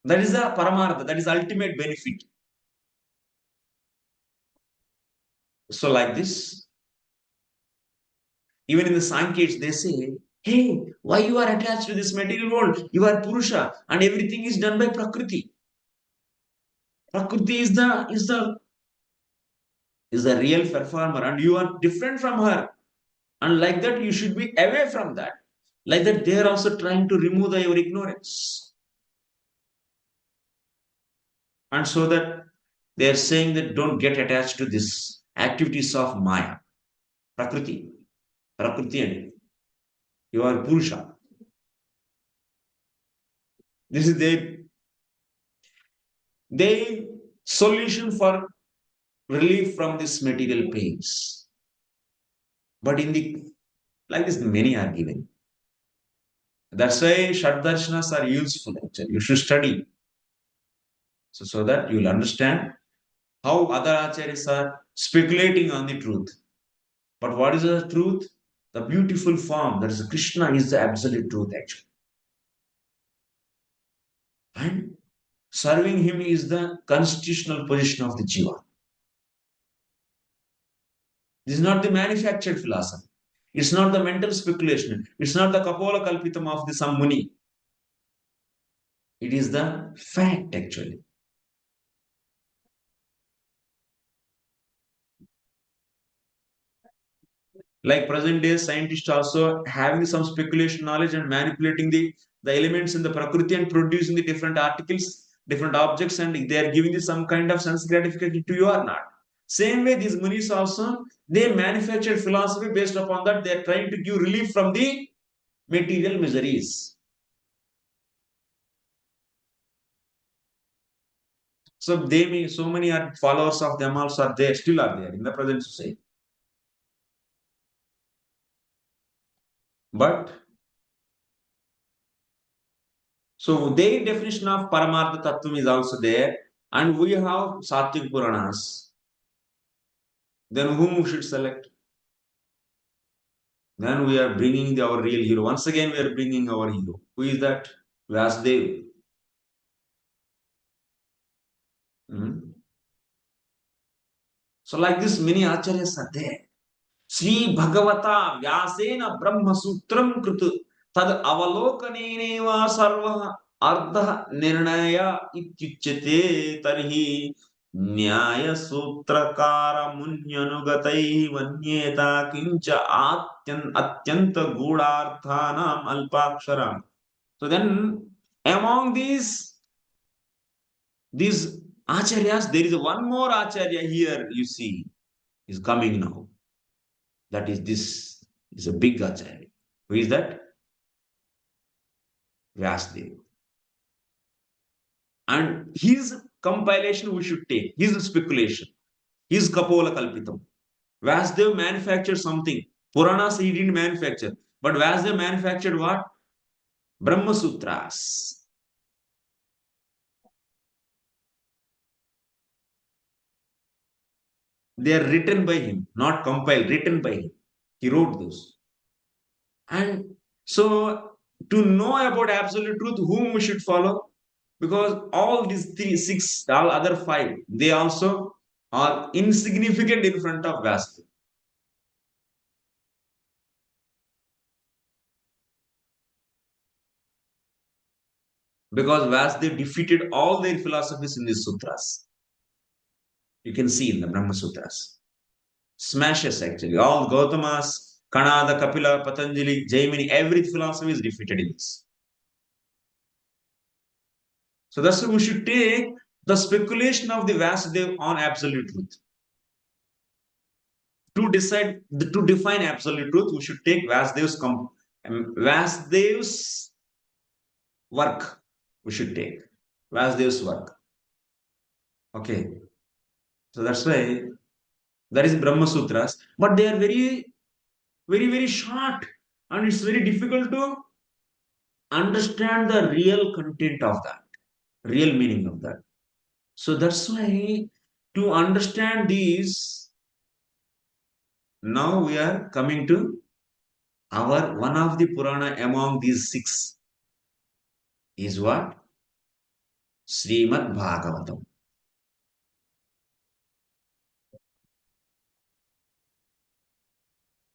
That is the paramartha, that is ultimate benefit. So like this, even in the Sankets, they say, hey, why you are attached to this material world? You are Purusha and everything is done by Prakriti. Prakriti is the real performer and you are different from her. And like that, you should be away from that. Like that, they are also trying to remove your ignorance. And so that they are saying that don't get attached to this activities of Maya, Prakriti. Prakriti, you are Purusha. This is their solution for relief from this material pains. But like this, many are given. That's why Shaddarshanas are useful actually. You should study. So that you'll understand how other acharyas are speculating on the truth. But what is the truth? The beautiful form, that is Krishna, is the absolute truth actually. And serving him is the constitutional position of the jiva. This is not the manufactured philosophy. It's not the mental speculation. It's not the kapola kalpitam of the some muni. It is the fact actually. Like present day scientists also having some speculation knowledge and manipulating the elements in the Prakriti and producing the different articles, different objects, and they are giving you some kind of sense gratification to you or not. Same way, these munis also, they manufacture philosophy based upon that. They are trying to give relief from the material miseries. So they may, so many are followers of them also are there, still are there in the present society. But so their definition of Paramartha Tattvam is also there, and we have Sattvic Puranas. Then whom we should select? Then we are bringing our real hero. Once again, we are bringing our hero. Who is that? Vyasdev. So like this, many acharyas are there. Sri Bhagavata Vyasena Brahma Sutram Krutu Tad Avalokaneneva Sarva Ardha Nirnaya Ityuchyate Tarhi Nyaya Sutrakara Munyanugatai Vanyeta Kincha Atyanta Gudardhanam Alpaksharam. So then among these acharyas, there is one more acharya here, you see, is coming now. That is, this is a big acharya. Who is that? Vyasdev. And his compilation we should take, his speculation, his Kapola Kalpitam. Vyasdev manufactured something. Puranas he didn't manufacture. But Vyasdev manufactured what? Brahma Sutras. They are written by him, not compiled, written by him. He wrote those. And so, to know about absolute truth, whom we should follow? Because all these 3, 6, all other 5, they also are insignificant in front of Vyasdev. Because Vyasdev defeated all their philosophies in these sutras. You can see in the Brahma Sutras. Smashes actually. All Gautamas, Kanada, Kapila, Patanjali, Jaimini, every philosophy is defeated in this. So that's why we should take the speculation of the Vyasdev on absolute truth. To define absolute truth, we should take Vyasdev's work. We should take Vyasdev's work. Okay. So that's why there is Brahma Sutras, but they are very, very, very short, and it's very difficult to understand the real content of that, real meaning of that. So that's why to understand these, now we are coming to our one of the Purana among these 6 is what? Srimad Bhagavatam.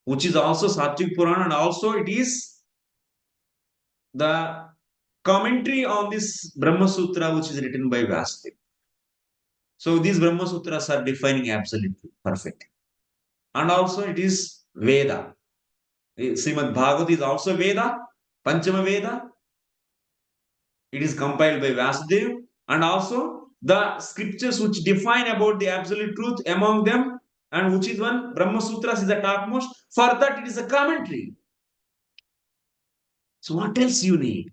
Which is also Sattvic Purana, and also it is the commentary on this Brahma Sutra which is written by Vyasdev. So these Brahma Sutras are defining absolutely perfect. And also it is Veda. Srimad Bhagavad is also Veda, Panchama Veda. It is compiled by Vyasdev, and also the scriptures which define about the absolute truth among them, and which is one, Brahma Sutras is the topmost. For that it is a commentary. So what else you need?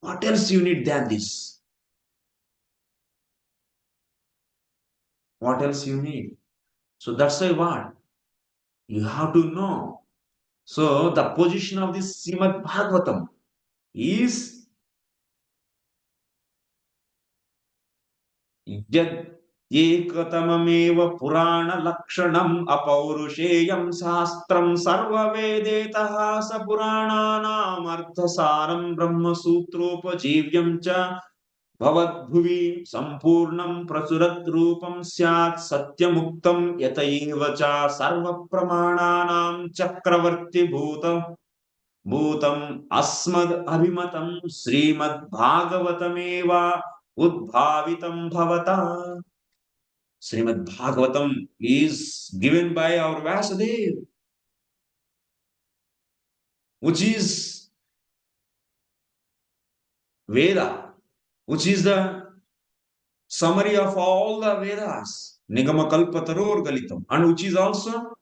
What else you need than this? What else you need? So that's why what? You have to know. So the position of this Srimad Bhagavatam is Yad Ekatamamev Purana Lakshanam Apaurusheyam Sastram Sarva Vedetaha Sa Purananam Arthasaram Brahma Sutropajivyam Cha Bhavat-bhuvi Sampurnam Prasurat Rupam Syat Satyamuktam Yataiva Cha Sarva Pramananam Chakravarti Bhutam Asmad Abhimatam Srimad Bhagavatameva Udbhavitam Bhavata. Srimad Bhagavatam is given by our Vyasadev. which is Veda, which is the summary of all the Vedas, Nigama Kalpataror Galitam, and which is also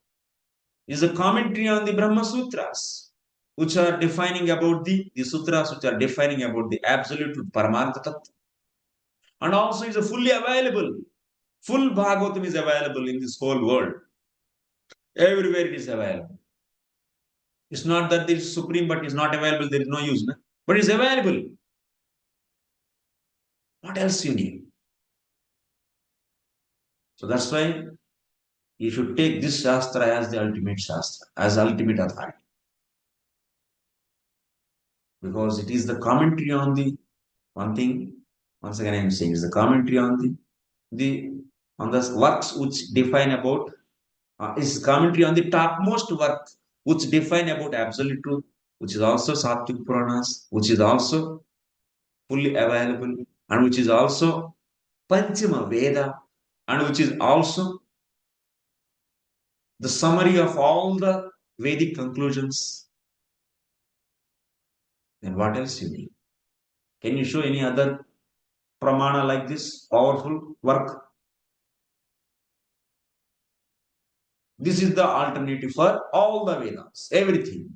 is a commentary on the Brahma Sutras, which are defining about the sutras which are defining about the absolute Paramartha Tattva. And also is a fully available. Full Bhagavatam is available in this whole world. Everywhere it is available. It's not that there is supreme, but it's not available, there is no use. No? But it's available. What else you need? So that's why you should take this Shastra as the ultimate Shastra, as ultimate authority. Because it is the commentary on the one thing, once again I am saying, is the commentary on the works which define about, is commentary on the topmost work which define about absolute truth, which is also Sattvic Puranas, which is also fully available, and which is also Panchama Veda, and which is also the summary of all the Vedic conclusions. Then what else you need? Can you show any other pramana like this powerful work? This is the alternative for all the Vedas, everything.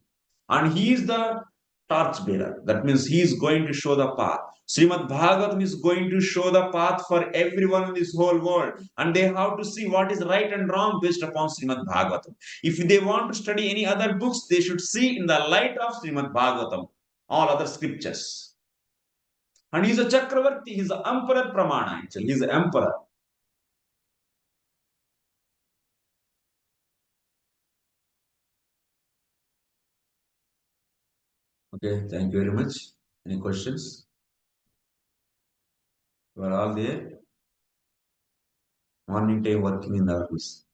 And he is the torch bearer. That means he is going to show the path. Srimad Bhagavatam is going to show the path for everyone in this whole world. And they have to see what is right and wrong based upon Srimad Bhagavatam. If they want to study any other books, they should see in the light of Srimad Bhagavatam, all other scriptures. And he is a Chakravarti, he is the emperor Pramana, actually. He is the emperor. Okay, thank you very much. Any questions? You are all there. Morning time working in the office.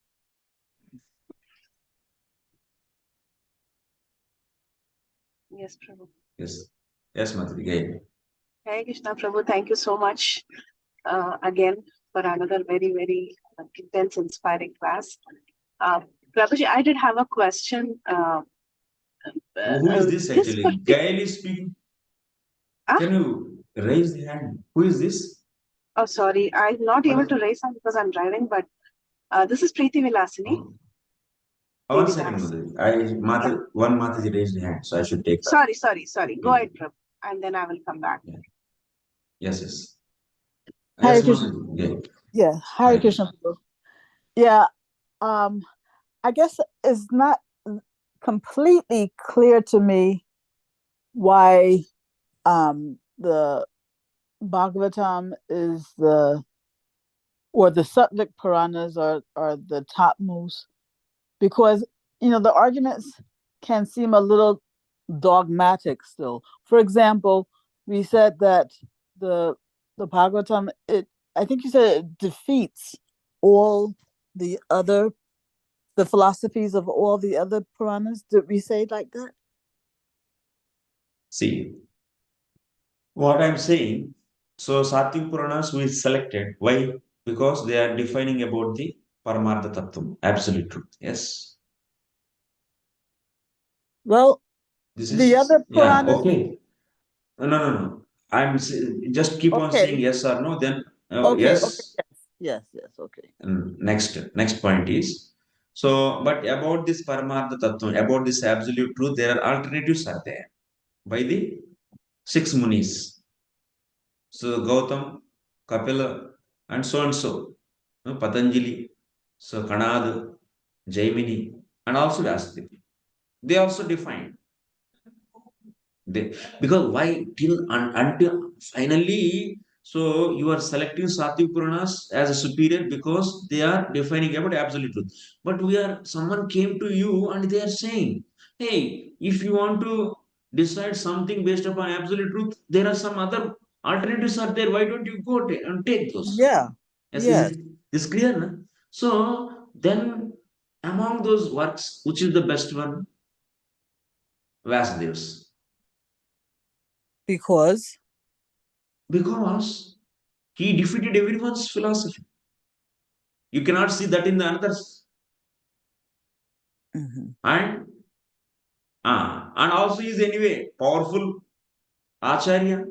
Yes, Prabhu. Yes. Yes, Matri, go ahead. Hare Krishna, Prabhu. Thank you so much again for another very, very intense, inspiring class. Prabhuji, I did have a question. Who is this actually? Gail is speaking. Can you raise the hand? Who is this? Oh, sorry. I'm not able to raise hand because I'm driving, but this is Preeti Vilasini. One second, Madhuri. One Mataji raised the hand, so I should take that. Sorry. Go ahead, Prabhu, and then I will come back. Yeah. Yes. Hare Yes, Krishna. Mataji. Yeah, Hare Krishna. Yeah, I guess it's not completely clear to me why the Bhagavatam is the Sattvic Puranas are the topmost, because the arguments can seem a little dogmatic still. For example, we said that the Bhagavatam, I think you said it defeats all the philosophies of all the other Puranas. Did we say it like that? See, what I'm saying, so Sattvic Puranas we selected. Why? Because they are defining about the Paramartha Tattvam, absolute truth. Yes. Well, the other Puranas. Yeah, okay. No. I'm just keep on saying yes or no. Then yes. Yes. Okay. Next point is, so but about this Paramartha Tattva, about this absolute truth, there are alternatives are there by the 6 munis. So Gautam, Kapila, and so. Patanjali, so Kanad, Jaimini, and also Vyasadeva. They also define. Because why until finally, so you are selecting Sattvic Puranas as a superior because they are defining about absolute truth. But someone came to you and they are saying, hey, if you want to decide something based upon absolute truth, there are some other alternatives are there. Why don't you go and take those? Yeah. Yes, yes. Is clear, na? So then among those works, which is the best one? Vyasadev's. Because he defeated everyone's philosophy. You cannot see that in the others. Mm-hmm. And And also he is anyway powerful Acharya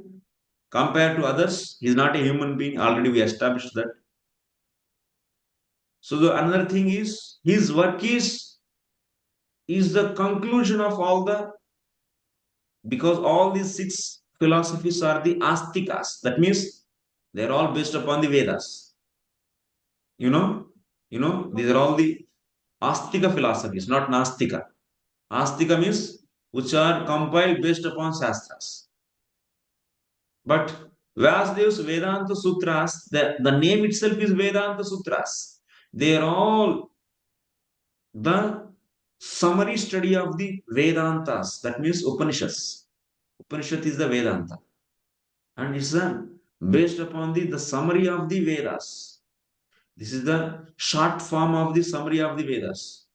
compared to others. He is not a human being. Already we established that. So the another thing is his work is the conclusion of all the, because all these 6 philosophies are the astikas. That means they are all based upon the Vedas. You know, these are all the astika philosophies, not nastika. Astika means which are compiled based upon Shastras. But Vyasdev's Vedanta Sutras, the name itself is Vedanta Sutras. They are all the summary study of the Vedantas. That means Upanishads. Upanishad is the Vedanta. And it's based upon the summary of the Vedas. This is the short form of the summary of the Vedas.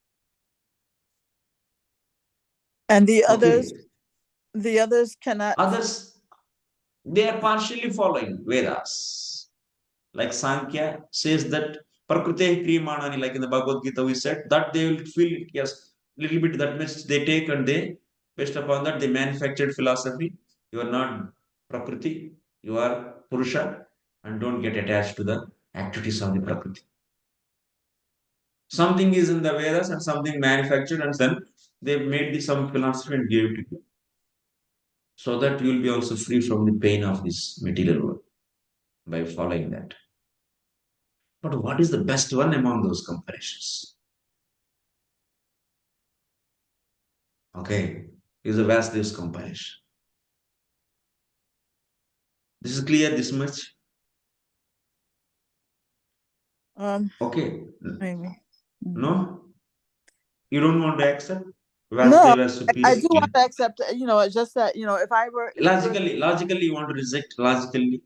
And the others cannot. Others, they are partially following Vedas. Like Sankhya says that Prakrute Kriyamanani, like in the Bhagavad Gita we said, that they will feel it, yes, little bit, that means they take and they, based upon that, they manufactured philosophy. You are not Prakriti, you are Purusha, and don't get attached to the activities of the Prakriti. Something is in the Vedas and something manufactured, and then they made some philosophy and gave it to you. So that you will be also free from the pain of this material world by following that. But what is the best one among those comparisons? Okay, is the Vasudev's comparison. This is clear, this much? Okay. Maybe. No? You don't want to accept No, Vasudeva as superior? I do want to accept, it's just that, if I were... Logically, you want to reject logically?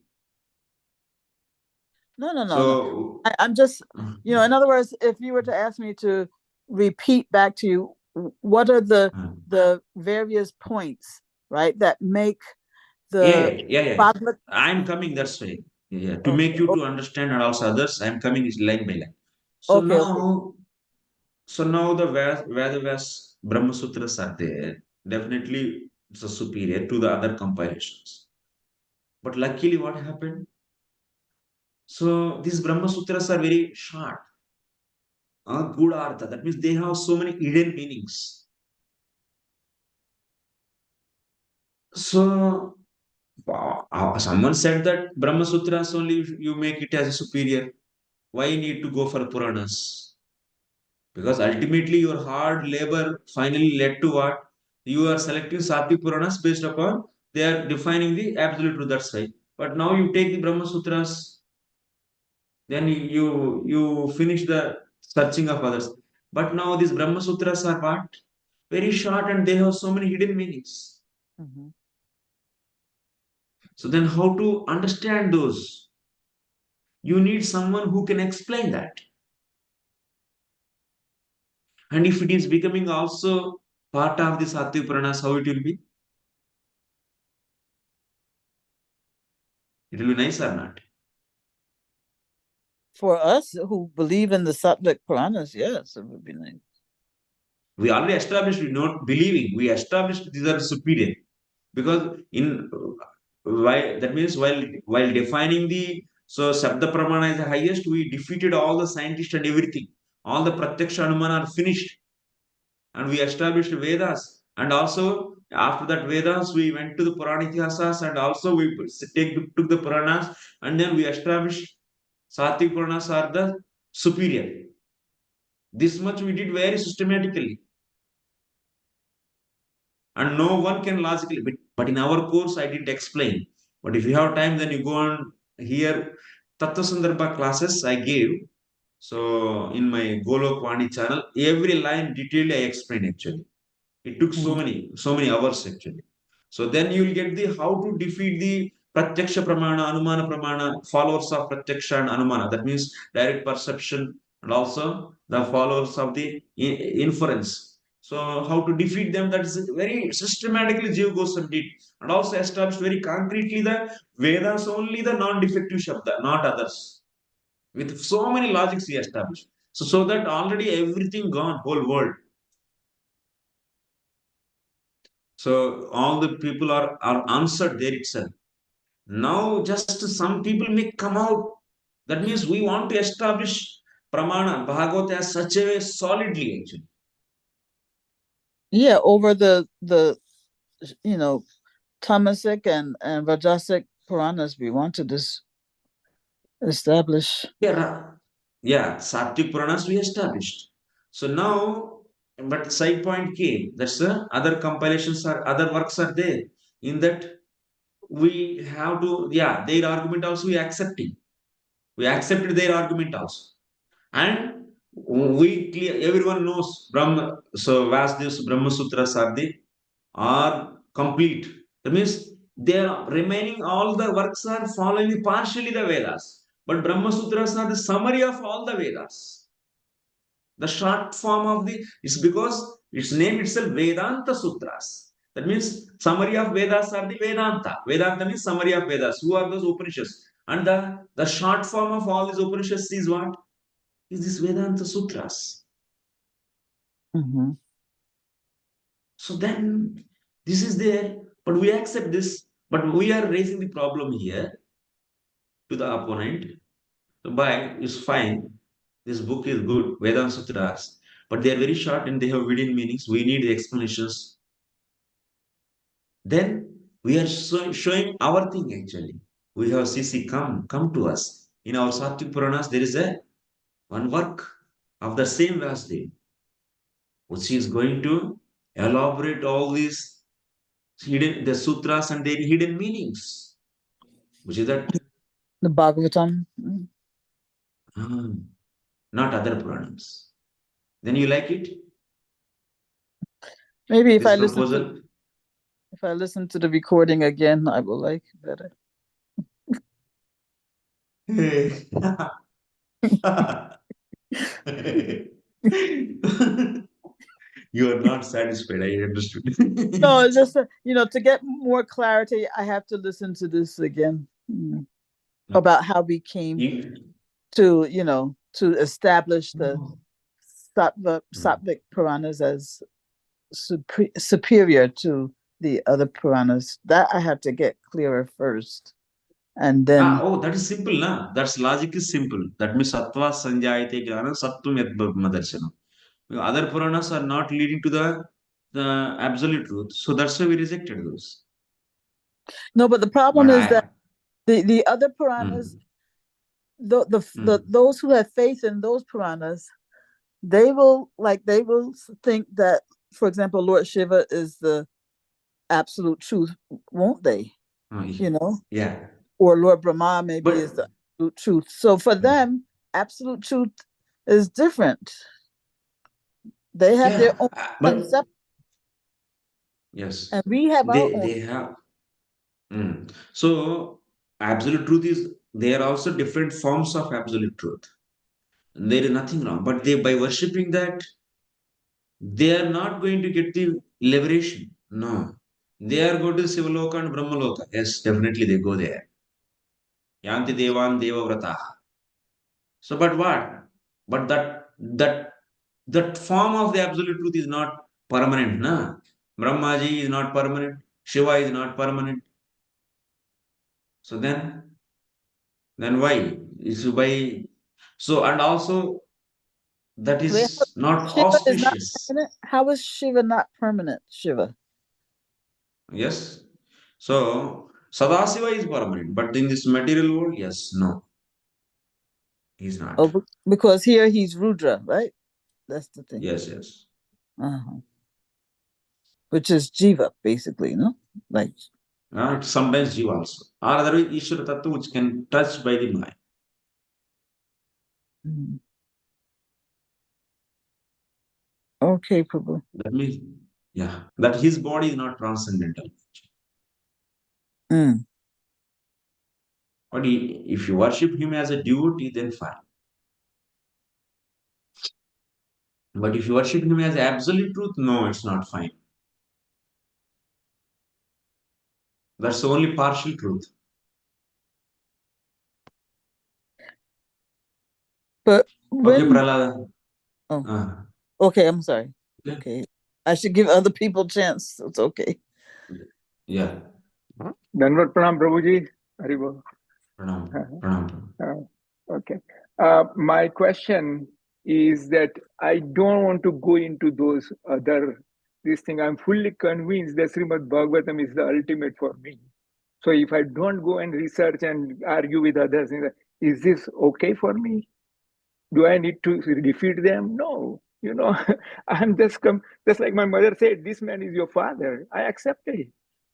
No. I'm just, in other words, if you were to ask me to repeat back to you, what are the various points, right, that make the... Yeah. I'm coming, that's right. Yeah. To make you to understand and also others, I'm coming is line by line. So now the Vedas Brahma Sutras are there. Definitely it's a superior to the other compilations. But luckily what happened? So these Brahma Sutras are very short. Good artha. That means they have so many hidden meanings. So someone said that Brahma Sutras only you make it as a superior. Why you need to go for Puranas? Because ultimately your hard labor finally led to what? You are selecting Sattvic Puranas based upon they are defining the absolute truth, that's right. But now you take the Brahma Sutras, then you finish the searching of others. But now these Brahma Sutras are what? Very short and they have so many hidden meanings. So then how to understand those? You need someone who can explain that. And if it is becoming also part of the Sattvic Puranas, how it will be? It will be nice or not? For us who believe in the Sattvic Puranas, yes, it would be nice. We already established, we're not believing. We established these are superior. Because that means while defining the Sabda Pramana is the highest, we defeated all the scientists and everything. All the Pratyaksha Anumana are finished. And we established Vedas. And also after that Vedas, we went to the Purana Itihasas and also we took the Puranas and then we established Sattvic Puranas are the superior. This much we did very systematically. And no one can logically, but in our course I didn't explain. But if you have time, then you go and hear Tattva Sandarbha classes I gave. So in my Golok Vani channel, every line detailedly I explained actually. It took so many hours actually. So then you will get the how to defeat the Pratyaksha Pramana, Anumana Pramana, followers of Pratyaksha and Anumana. That means direct perception and also the followers of the inference. So how to defeat them, that is very systematically Jiva Goswami did. And also established very concretely the Vedas only the non-defective Shabda, not others. With so many logics he established. So that already everything gone, whole world. So all the people are answered there itself. Now just some people may come out. That means we want to establish Pramana, Bhagavata as such a way solidly actually. Yeah, over the Tamasic and Rajasic Puranas, we want to establish. Yeah, Sattvic Puranas we established. So now, but side point came. That's the other compilations or other works are there. In that we have to, their argument also we accepting. We accepted their argument also. And everyone knows Brahma, so Vasudev's Brahma Sutras are complete. That means they are remaining, all the works are following partially the Vedas. But Brahma Sutras are the summary of all the Vedas. The short form of is because its name itself Vedanta Sutras. That means summary of Vedas are the Vedanta. Vedanta means summary of Vedas. Who are those Upanishads? And the short form of all these Upanishads is what? Is this Vedanta Sutras. Mm-hmm. So then this is there, but we accept this, but we are raising the problem here to the opponent. So it's fine. This book is good, Vedanta Sutras, but they are very short and they have hidden meanings. We need the explanations. Then we are showing our thing actually. We have CC come to us. In our Sattvic Puranas, there is one work of the same Vasudev, which is going to elaborate all these the sutras and their hidden meanings. Which is that? The Bhagavatam. Not other Puranas. Then you like it? Maybe if I listen to the recording again, I will like it better. You are not satisfied, I understood. No, it's just to get more clarity, I have to listen to this again about how we came to establish the Sattvic Puranas as superior to the other Puranas. That I have to get clearer first. And then that is simple, na? That's logic is simple. That means Tattva Sandarbha Jnana Sattum Yat Brahmadarshana. Other Puranas are not leading to the absolute truth. So that's why we rejected those. No, but the problem is that the other Puranas, those who have faith in those Puranas, they will think that, for example, Lord Shiva is the absolute truth, won't they? Yeah. Or Lord Brahma maybe is the absolute truth. So for them, absolute truth is different. They have their own concept. Yes. And we have our own. They have. So absolute truth is, there are also different forms of absolute truth. There is nothing wrong. But by worshipping that, they are not going to get the liberation. No. They are going to Sivaloka and Brahmaloka. Yes, definitely they go there. Yanti Devan Devavrata. So, but what? But that form of the absolute truth is not permanent. Na? Brahmaji is not permanent. Shiva is not permanent. So then why? It's by and also that is not Shiva auspicious. Is not permanent. How is Shiva not permanent? Shiva. Yes. So Sadasiva is permanent, but in this material world, yes, no. He's not. Oh, because here he's Rudra, right? That's the thing. Yes. Which is Jiva, basically, no? Like sometimes Jiva also. Or otherwise Ishvara Tattva, which can touch by the mind. Okay, Prabhu. That means, that his body is not transcendental. But if you worship him as a devotee, then fine. But if you worship him as absolute truth, no, it's not fine. That's only partial truth. But okay, Prahlada. Okay, I'm sorry. Okay. I should give other people a chance. It's okay. Yeah. Danvat Pranam Prabhuji. Haribol. Pranam. Okay. My question is that I don't want to go into those other this thing. I'm fully convinced that Srimad Bhagavatam is the ultimate for me. So if I don't go and research and argue with others, is this okay for me? Do I need to defeat them? No. I'm just like my mother said, this man is your father. I accept it.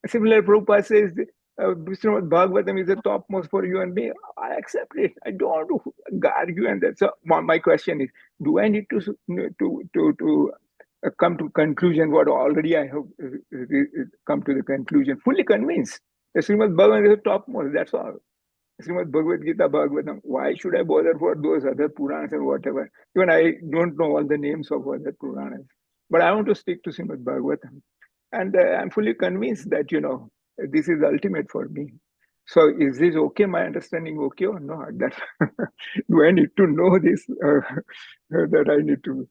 Similar, Prabhupada says, Srimad Bhagavatam is the topmost for you and me. I accept it. I don't want to argue. And that's my question is, do I need to come to conclusion what already I have come to the conclusion, fully convinced that Srimad Bhagavatam is the topmost. That's all. Srimad Bhagavad Gita, Bhagavatam. Why should I bother for those other Puranas and whatever? Even I don't know all the names of other Puranas. But I want to stick to Srimad Bhagavatam. And I'm fully convinced that, this is ultimate for me. So is this okay? My understanding okay or not? That do I need to know this? That I need to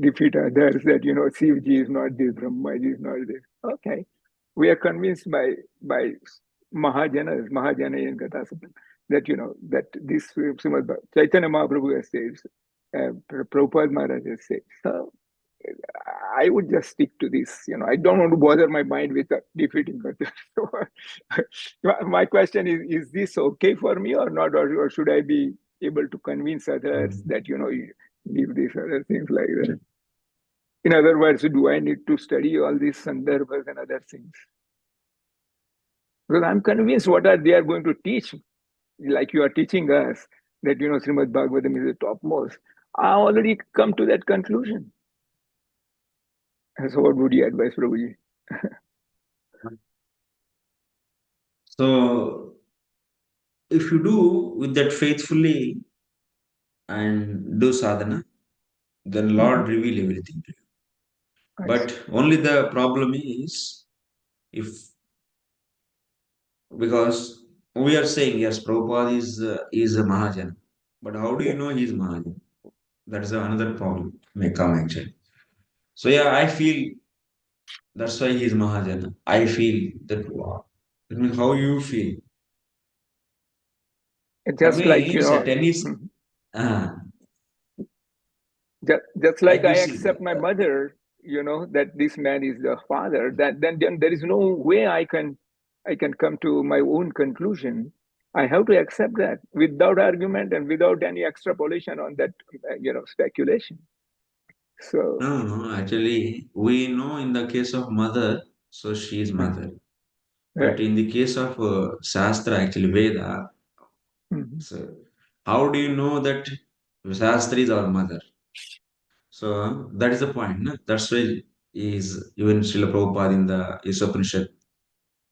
defeat others? That, Shivji is not this, Brahmaji is not this. Okay. We are convinced by Mahajanas, Mahajana and Gathasapam, that that this Srimad Chaitanya Mahaprabhu has said, Prabhupada Maharaj has said. So I would just stick to this. I don't want to bother my mind with defeating others. So, my question is this okay for me or not, or should I be able to convince others that you leave these other things like that? In other words, do I need to study all these sandarbhas and other things? Because I'm convinced what they are going to teach, like you are teaching us, that Srimad Bhagavatam is the topmost. I already come to that conclusion. So what would you advise, Prabhuji? So if you do with that faithfully and do sadhana, then Lord reveal everything to you. But only the problem is because we are saying yes, Prabhupada is a Mahajana, but how do you know he is Mahajana? That is another problem may come actually. So yeah, I feel that's why he is Mahajana. I feel that. That means how you feel. Just that like means a tennis. Just like I accept my mother, that this man is the father. That then there is no way I can come to my own conclusion. I have to accept that without argument and without any extrapolation on that, speculation. So no, actually, we know in the case of mother, so she is mother. But in the case of Shastra, actually Veda, so how do you know that Shastra is our mother? So that is the point. No? That's why is even Srila Prabhupada in the Upanishad,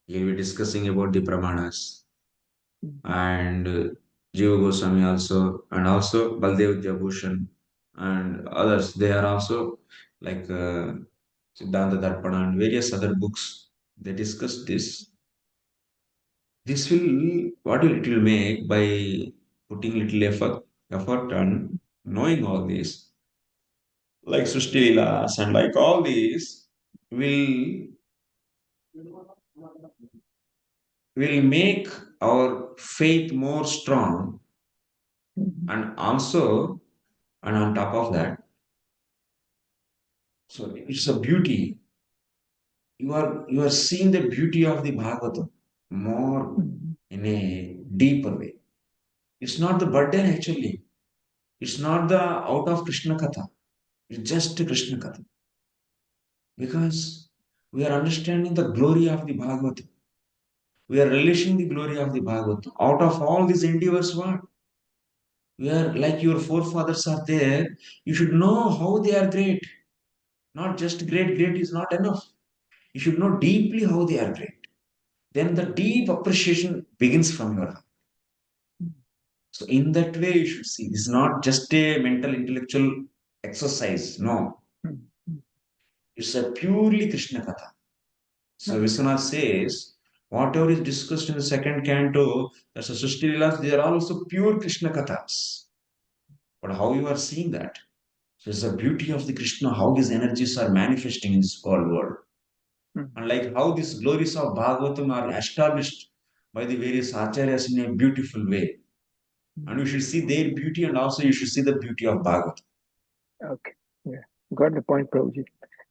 he will be discussing about the Pramanas. And Jiva Goswami also, and also Baldev Jabhushan and others, they are also like Siddhanta Darpana and various other books. They discuss this. This will, what will it will make by putting little effort and knowing all this, like Srishti Leelas and like all these, will make our faith more strong, and also, and on top of that, so it's a beauty. You are seeing the beauty of the Bhagavatam more in a deeper way. It's not the burden actually. It's not the out of Krishna Katha. It's just Krishna Katha. Because we are understanding the glory of the Bhagavatam. We are relishing the glory of the Bhagavatam. Out of all these endeavors, what? We are like your forefathers are there. You should know how they are great. Not just great is not enough. You should know deeply how they are great. Then the deep appreciation begins from your heart. So in that way, you should see. It's not just a mental intellectual exercise. No. It's a purely Krishna Katha. So Vishwanath says, whatever is discussed in the second canto, that's a Srishti Leelas, they are also pure Krishna Kathas. But how you are seeing that? So it's the beauty of the Krishna, how his energies are manifesting in this world. And like how these glories of Bhagavatam are established by the various acharyas in a beautiful way. And you should see their beauty, and also you should see the beauty of Bhagavatam. Okay. Yeah. Got the point, Prabhuji.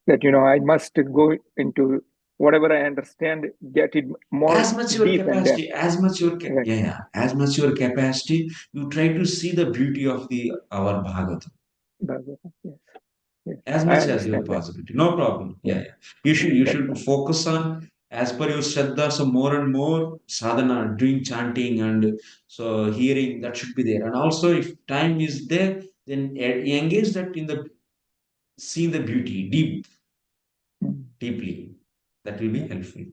That, I must go into whatever I understand, get it more As much your deep, capacity, and then, as much your capacity, you try to see the beauty of our Bhagavatam. Bhagavatam, yes. Yes. As I much as your understand that. possibility, no problem. Yeah. You should focus on as per your Shraddha. So more and more sadhana, doing chanting and so hearing, that should be there. And also, if time is there, then engage that in the seeing the beauty deeply. That will be helpful.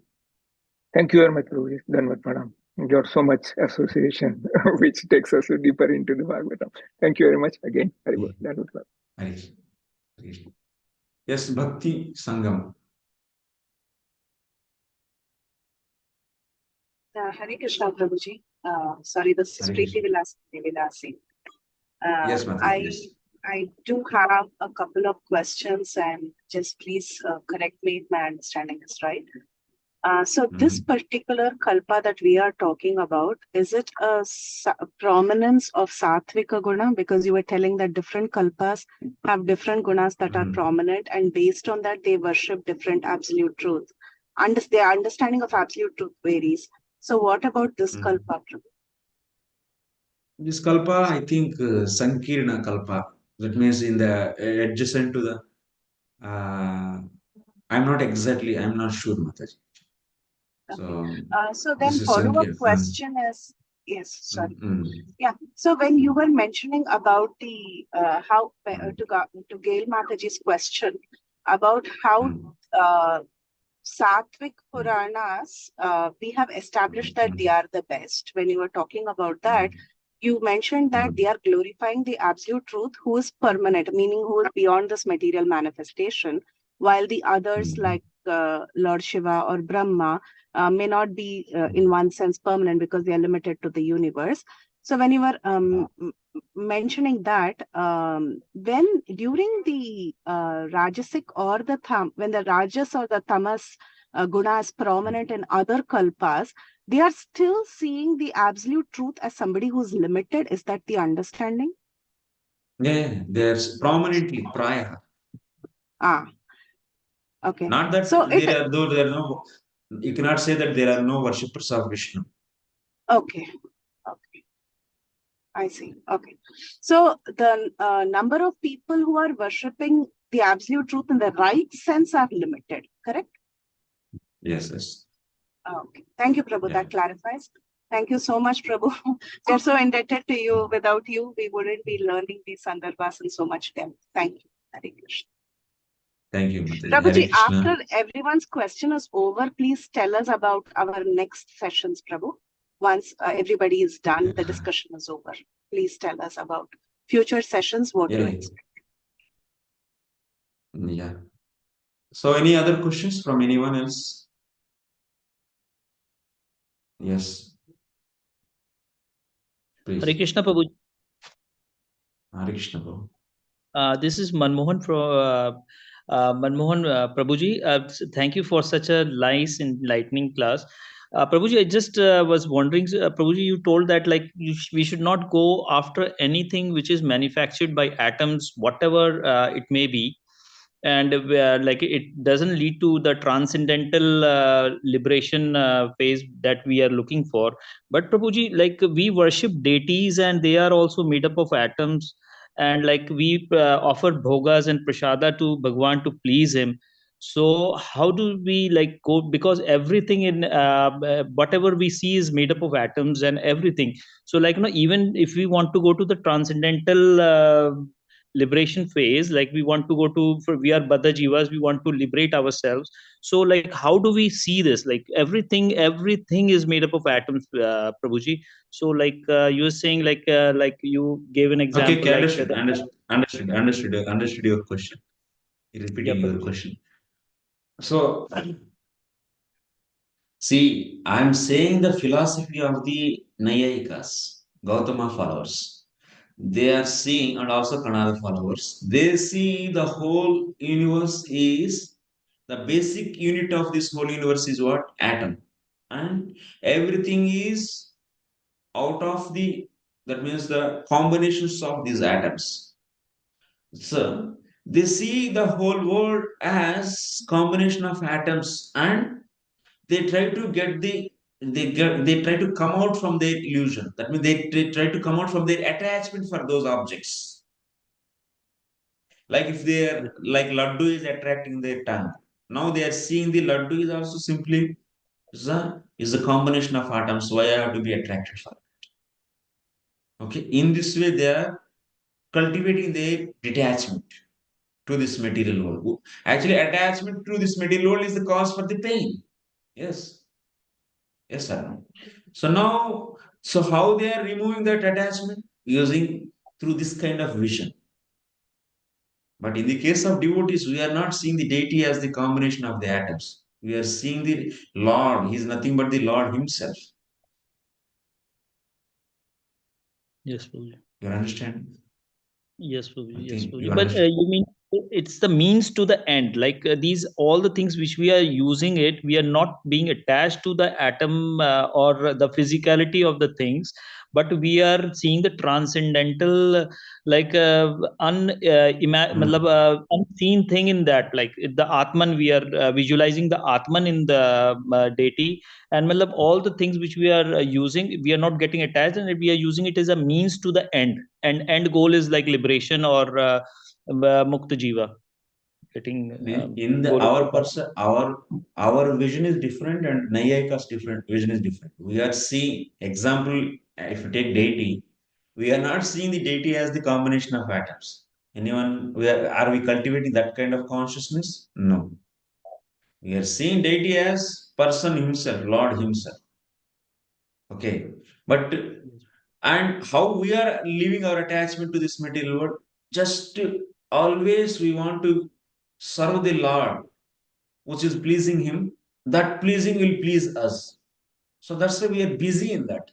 Thank you very much, Prabhuji. Dhanvat Pranam. You're so much association, which takes us deeper into the Bhagavatam. Thank you very much again. Very good. Dhanvat Pranam. Yes, Bhakti Sangam. Hare Krishna, Prabhuji. Sorry, this is Preeti Vilasi. Yes, Mataji. I do have a couple of questions, and just please correct me if my understanding is right. So this particular kalpa that we are talking about, is it a prominence of sattvika guna? Because you were telling that different kalpas have different gunas that are prominent, and based on that, they worship different absolute truth. Their understanding of absolute truth varies. So what about this kalpa? This kalpa, I think, Sankirna kalpa. That means in the adjacent to the. I'm not sure, Mataji. So then follow-up question is, yes, sorry. Yeah. So when you were mentioning about the how to Gail Mataji's question about how Sattvic Puranas, we have established that they are the best. When you were talking about that, you mentioned that they are glorifying the absolute truth who is permanent, meaning who is beyond this material manifestation, while the others like Lord Shiva or Brahma may not be in one sense permanent because they are limited to the universe. So when you were mentioning that, when during the Rajasic or the when the Rajas or the Tamas guna is prominent in other kalpas, they are still seeing the absolute truth as somebody who's limited. Is that the understanding? Yeah, there's prominently prior. Okay. Not that so there are no. You cannot say that there are no worshippers of Vishnu. Okay. Okay. I see. Okay. So the number of people who are worshipping the absolute truth in the right sense are limited, correct? Yes, yes. Okay. Thank you, Prabhu. That clarifies. Thank you so much, Prabhu. We are so indebted to you. Without you, we wouldn't be learning these Sandarbhas in so much depth. Thank you. Hare Krishna. Thank you, Mataji. Prabhuji, after everyone's question is over, please tell us about our next sessions, Prabhu. Once everybody is done, the discussion is over. Please tell us about future sessions, what to expect. Yeah. So any other questions from anyone else? Yes. Please. Hare Krishna, Prabhu. Hare Krishna, Prabhu. This is Manmohan from Prabhuji. Thank you for such a nice enlightening class. Prabhuji, I just was wondering, Prabhuji, you told that like we should not go after anything which is manufactured by atoms, whatever it may be, and like it doesn't lead to the transcendental liberation phase that we are looking for. But Prabhuji, like we worship deities and they are also made up of atoms, and like we offer bhogas and prasada to Bhagwan to please him. So how do we like go, because everything in whatever we see is made up of atoms and everything. So like even if we want to go to the transcendental liberation phase, like we want to go to, for we are Baddha Jivas, we want to liberate ourselves. So like how do we see this? Like everything is made up of atoms, Prabhuji. So like you were saying like you gave an example. Okay, understood your question. Repeating your question. So see, I'm saying the philosophy of the Nayayikas, Gautama followers. They are seeing, and also Kanada followers, they see the whole universe is The basic unit of this whole universe is what? Atom. And everything is out of that means the combinations of these atoms. So they see the whole world as combination of atoms, and they try to they try to come out from their illusion. That means they try to come out from their attachment for those objects. Like if they are like laddu is attracting their tongue. Now they are seeing the laddu is also simply is a combination of atoms. Why I have to be attracted for it? Okay. In this way, they are cultivating their detachment to this material world. Actually, attachment to this material world is the cause for the pain. Yes. Yes, sir. So now, so how they are removing that attachment? Using through this kind of vision. But in the case of devotees, we are not seeing the deity as the combination of the atoms. We are seeing the Lord. He is nothing but the Lord Himself. Yes, Prabhuji. You understand? Yes, Prabhuji. I Yes, think Prabhuji. you But understand. you mean it's the means to the end? Like these, all the things which we are using it, we are not being attached to the atom or the physicality of the things, but we are seeing the transcendental, like unseen thing in that. Like the Atman, we are visualizing the Atman in the deity, and all the things which we are using, we are not getting attached, and we are using it as a means to the end. And end goal is like liberation or mukta jiva, getting In the our person, our vision is different, and Nayayika's different vision is different. We are seeing example. If you take deity, we are not seeing the deity as the combination of atoms. Anyone? Are we cultivating that kind of consciousness? No. We are seeing deity as person himself, Lord himself. Okay. But and how we are leaving our attachment to this material world? Just always we want to serve the Lord, which is pleasing Him. That pleasing will please us. So that's why we are busy in that.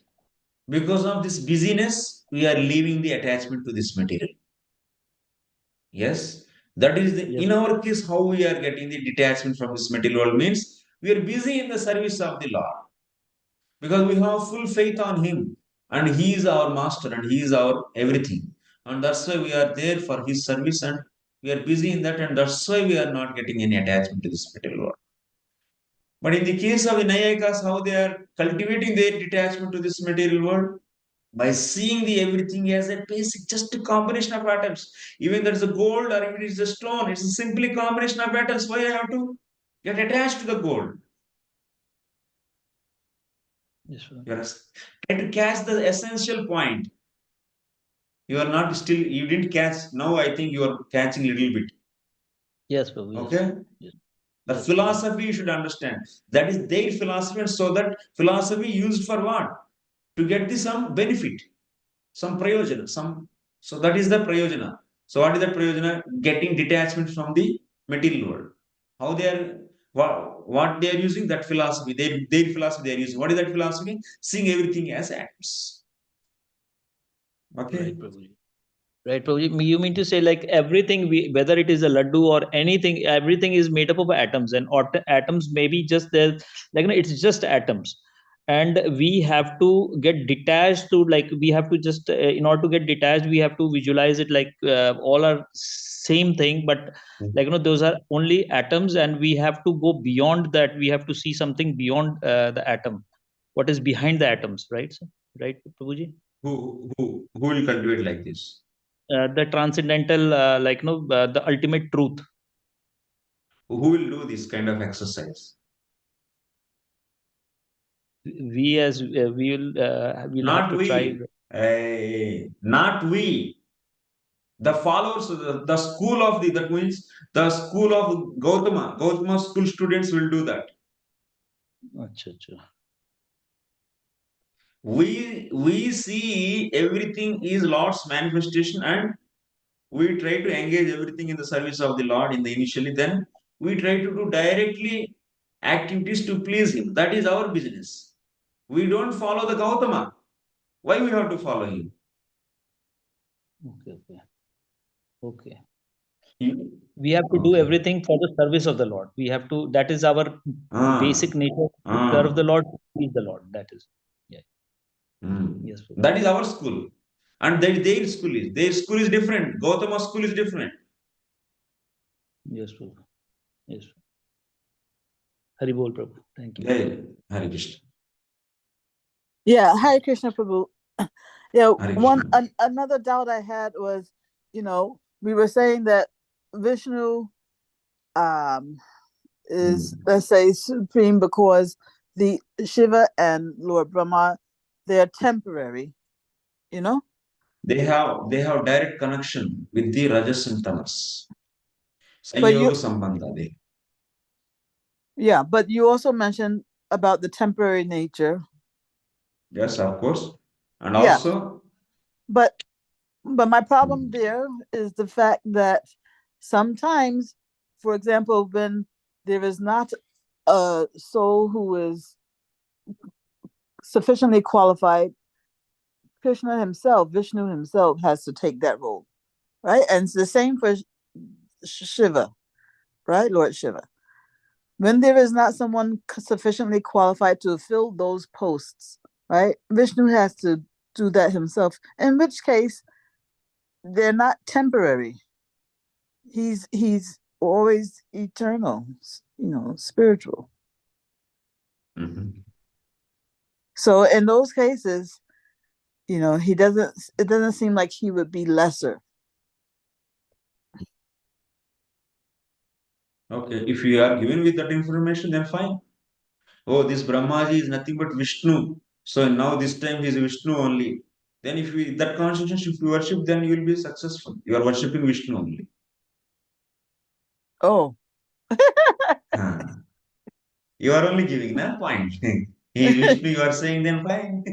Because of this busyness, we are leaving the attachment to this material. Yes, that is in our case how we are getting the detachment from this material world means we are busy in the service of the Lord because we have full faith on Him and He is our master and He is our everything, and that's why we are there for His service and we are busy in that, and that's why we are not getting any attachment to this material world. But in the case of the Nayayikas, how they are cultivating their detachment to this material world by seeing the everything as a basic, just a combination of atoms. Even there is a gold or even it's a stone, it's a simply combination of atoms. Why I have to get attached to the gold? Yes, sir. You try to catch the essential point. You are not still, you didn't catch. Now I think you are catching a little bit. Yes, Prabhu. Okay? Yes. The philosophy you should understand. That is their philosophy, and so that philosophy used for what? To get the some benefit, some prayojana, some. So that is the prayojana. So what is the prayojana? Getting detachment from the material world. How they are, what they are using, that philosophy, their philosophy they are using. What is that philosophy? Seeing everything as atoms. Okay. Right, Prabhuji. Right, Prabhuji. You mean to say like everything, whether it is a laddu or anything, everything is made up of atoms, and atoms may be just there, like it's just atoms, and we have to get detached to, like we have to just in order to get detached, we have to visualize it like all are same thing, but like those are only atoms, and we have to go beyond that. We have to see something beyond the atom, what is behind the atoms, right? Sir? Right, Prabhuji? Who will cultivate like this? The transcendental, the ultimate truth. Who will do this kind of exercise? We as we'll Not have to try. Not we. The followers, the school of that means the school of Gautama. Gautama school students will do that. Achha, achha. We see everything is Lord's manifestation, and we try to engage everything in the service of the Lord in the initially. Then we try to do directly activities to please Him. That is our business. We don't follow the Gautama. Why we have to follow him? Okay. We have to do everything for the service of the Lord. We have to, that is our basic nature, to serve the Lord, to please the Lord. That is, yeah. Yes, Prabhu. That is our school. And their school is different. Gautama's school is different. Yes, Prabhu. Yes. Hari Bol, Prabhu. Thank you. Yeah, Hare Krishna. Yeah, Hare Krishna, Prabhu. Yeah, Hare another doubt I had was, we were saying that Vishnu is, let's say, supreme because the Shiva and Lord Brahma, they're temporary, They have direct connection with the Rajas and Tamas. Yeah, but you also mentioned about the temporary nature. Yes, of course. And also, but my problem there is the fact that sometimes, for example, when there is not a soul who is sufficiently qualified, Krishna himself, Vishnu himself, has to take that role, right? And it's the same for Shiva, right? Lord Shiva. When there is not someone sufficiently qualified to fill those posts, right? Vishnu has to do that himself, in which case they're not temporary. He's always eternal, spiritual. So in those cases, it doesn't seem like he would be lesser. Okay, if you are given with that information, then fine. Oh, this Brahmaji is nothing but Vishnu. So now this time he is Vishnu only. Then if you that consciousness, if you worship, then you will be successful. You are worshipping Vishnu only. Oh. You are only giving that point. He is Vishnu, you are saying, then fine.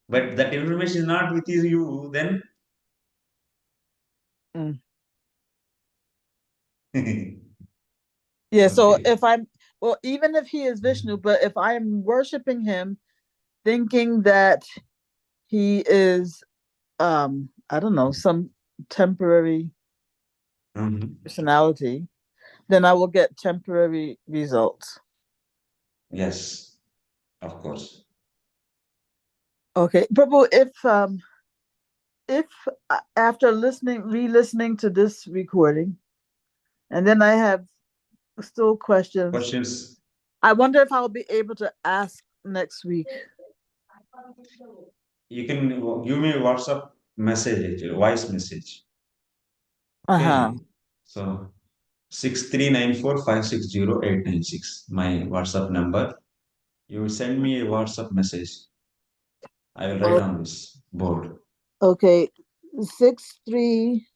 But that information is not with you, then. Yeah, okay. So if even if he is Vishnu, but if I'm worshiping him, thinking that he is, I don't know, some temporary personality, then I will get temporary results. Yes, of course. Okay, Prabhu, if after re-listening to this recording, and then I have still questions, I wonder if I'll be able to ask next week. You can give me a WhatsApp message, actually, voice message. Okay. So 6394560896, my WhatsApp number. You will send me a WhatsApp message. I will write on this board. Okay, 63.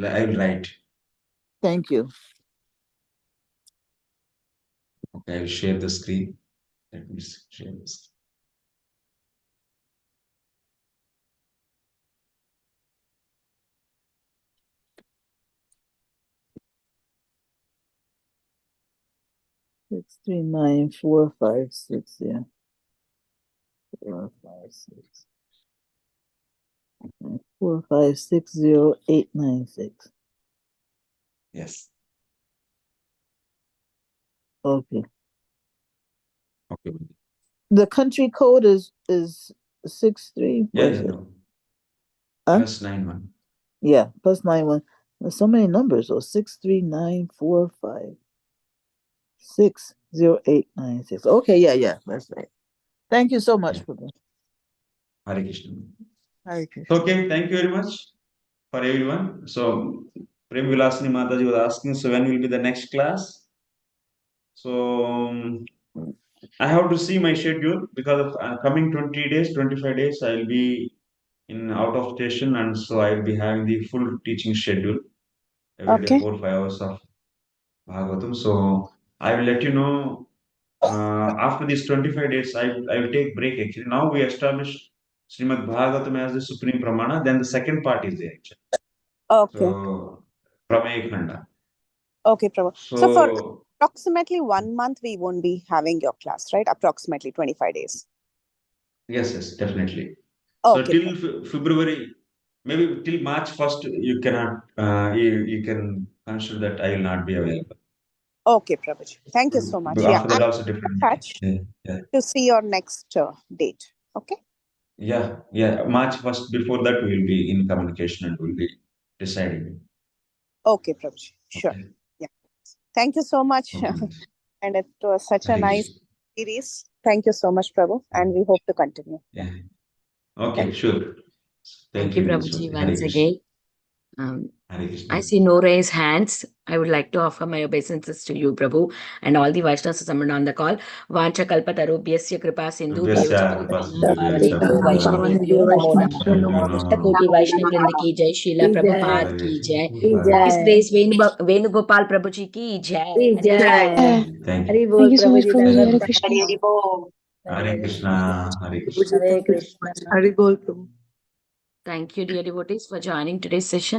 I will write. Thank you. Okay, I will share the screen. Let me share this. Six 6394556, yeah. 456. 4560896. Yes. Okay. Okay. The country code is 63. Yeah, no. Plus 91. Yeah, plus 91. There's so many numbers. So 63945560896. Okay, yeah, that's right. Thank you so much, Prabhu. Hare Krishna. Hare Krishna. Okay, thank you very much for everyone. So Prem Vilasini Mataji was asking, so when will be the next class? So I have to see my schedule because of coming 20 days, 25 days, I will be in out of station, and so I will be having the full teaching schedule every day, 4 or 5 hours of Bhagavatam. So I will let you know after these 25 days. I will take break actually. Now we established Srimad Bhagavatam as the supreme pramana. Then the second part is there actually. Okay. So Pramaya Khanda. Okay, Prabhu. So for approximately 1 month, we won't be having your class, right? Approximately 25 days. Yes, definitely. Okay, so till February maybe till March 1st, you cannot, you can consider that I will not be available. Okay, Prabhuji. Thank you so much. But Yeah, after that I'm also in different. touch Yeah. to see your next date. Okay. Yeah. March 1st, before that, we will be in communication and we'll be deciding. Okay, Prabhuji. Sure. Okay. Yeah. Thank you so much. Okay. And it was such a Hare nice series. Thank you so much, Prabhu. And we hope to continue. Yeah. Okay, sure. Thank you, Ms. Prabhuji, Swati. Hare once Krishna. again. Hare Krishna. I see no raised hands. I would like to offer my obeisances to you, Prabhu, and all the Vaishnavas summoned on the call. Vancha kalpatarubhyasya kripa sindhu Rubhyasya pavanebhyo Vaishnavebhyo namo namah. Ashtakoti Vaishnav Vrinda ki jai, Srila Prabhupada ki jai. His Grace Venu Gopal Prabhuji ki jai. Thank Thank you so much, Prabhuji. Hare Krishna. Hare Krishna. Hare Krishna. Hare Krishna. Hari Bol Prabhu. Thank you, dear devotees, for joining today's session.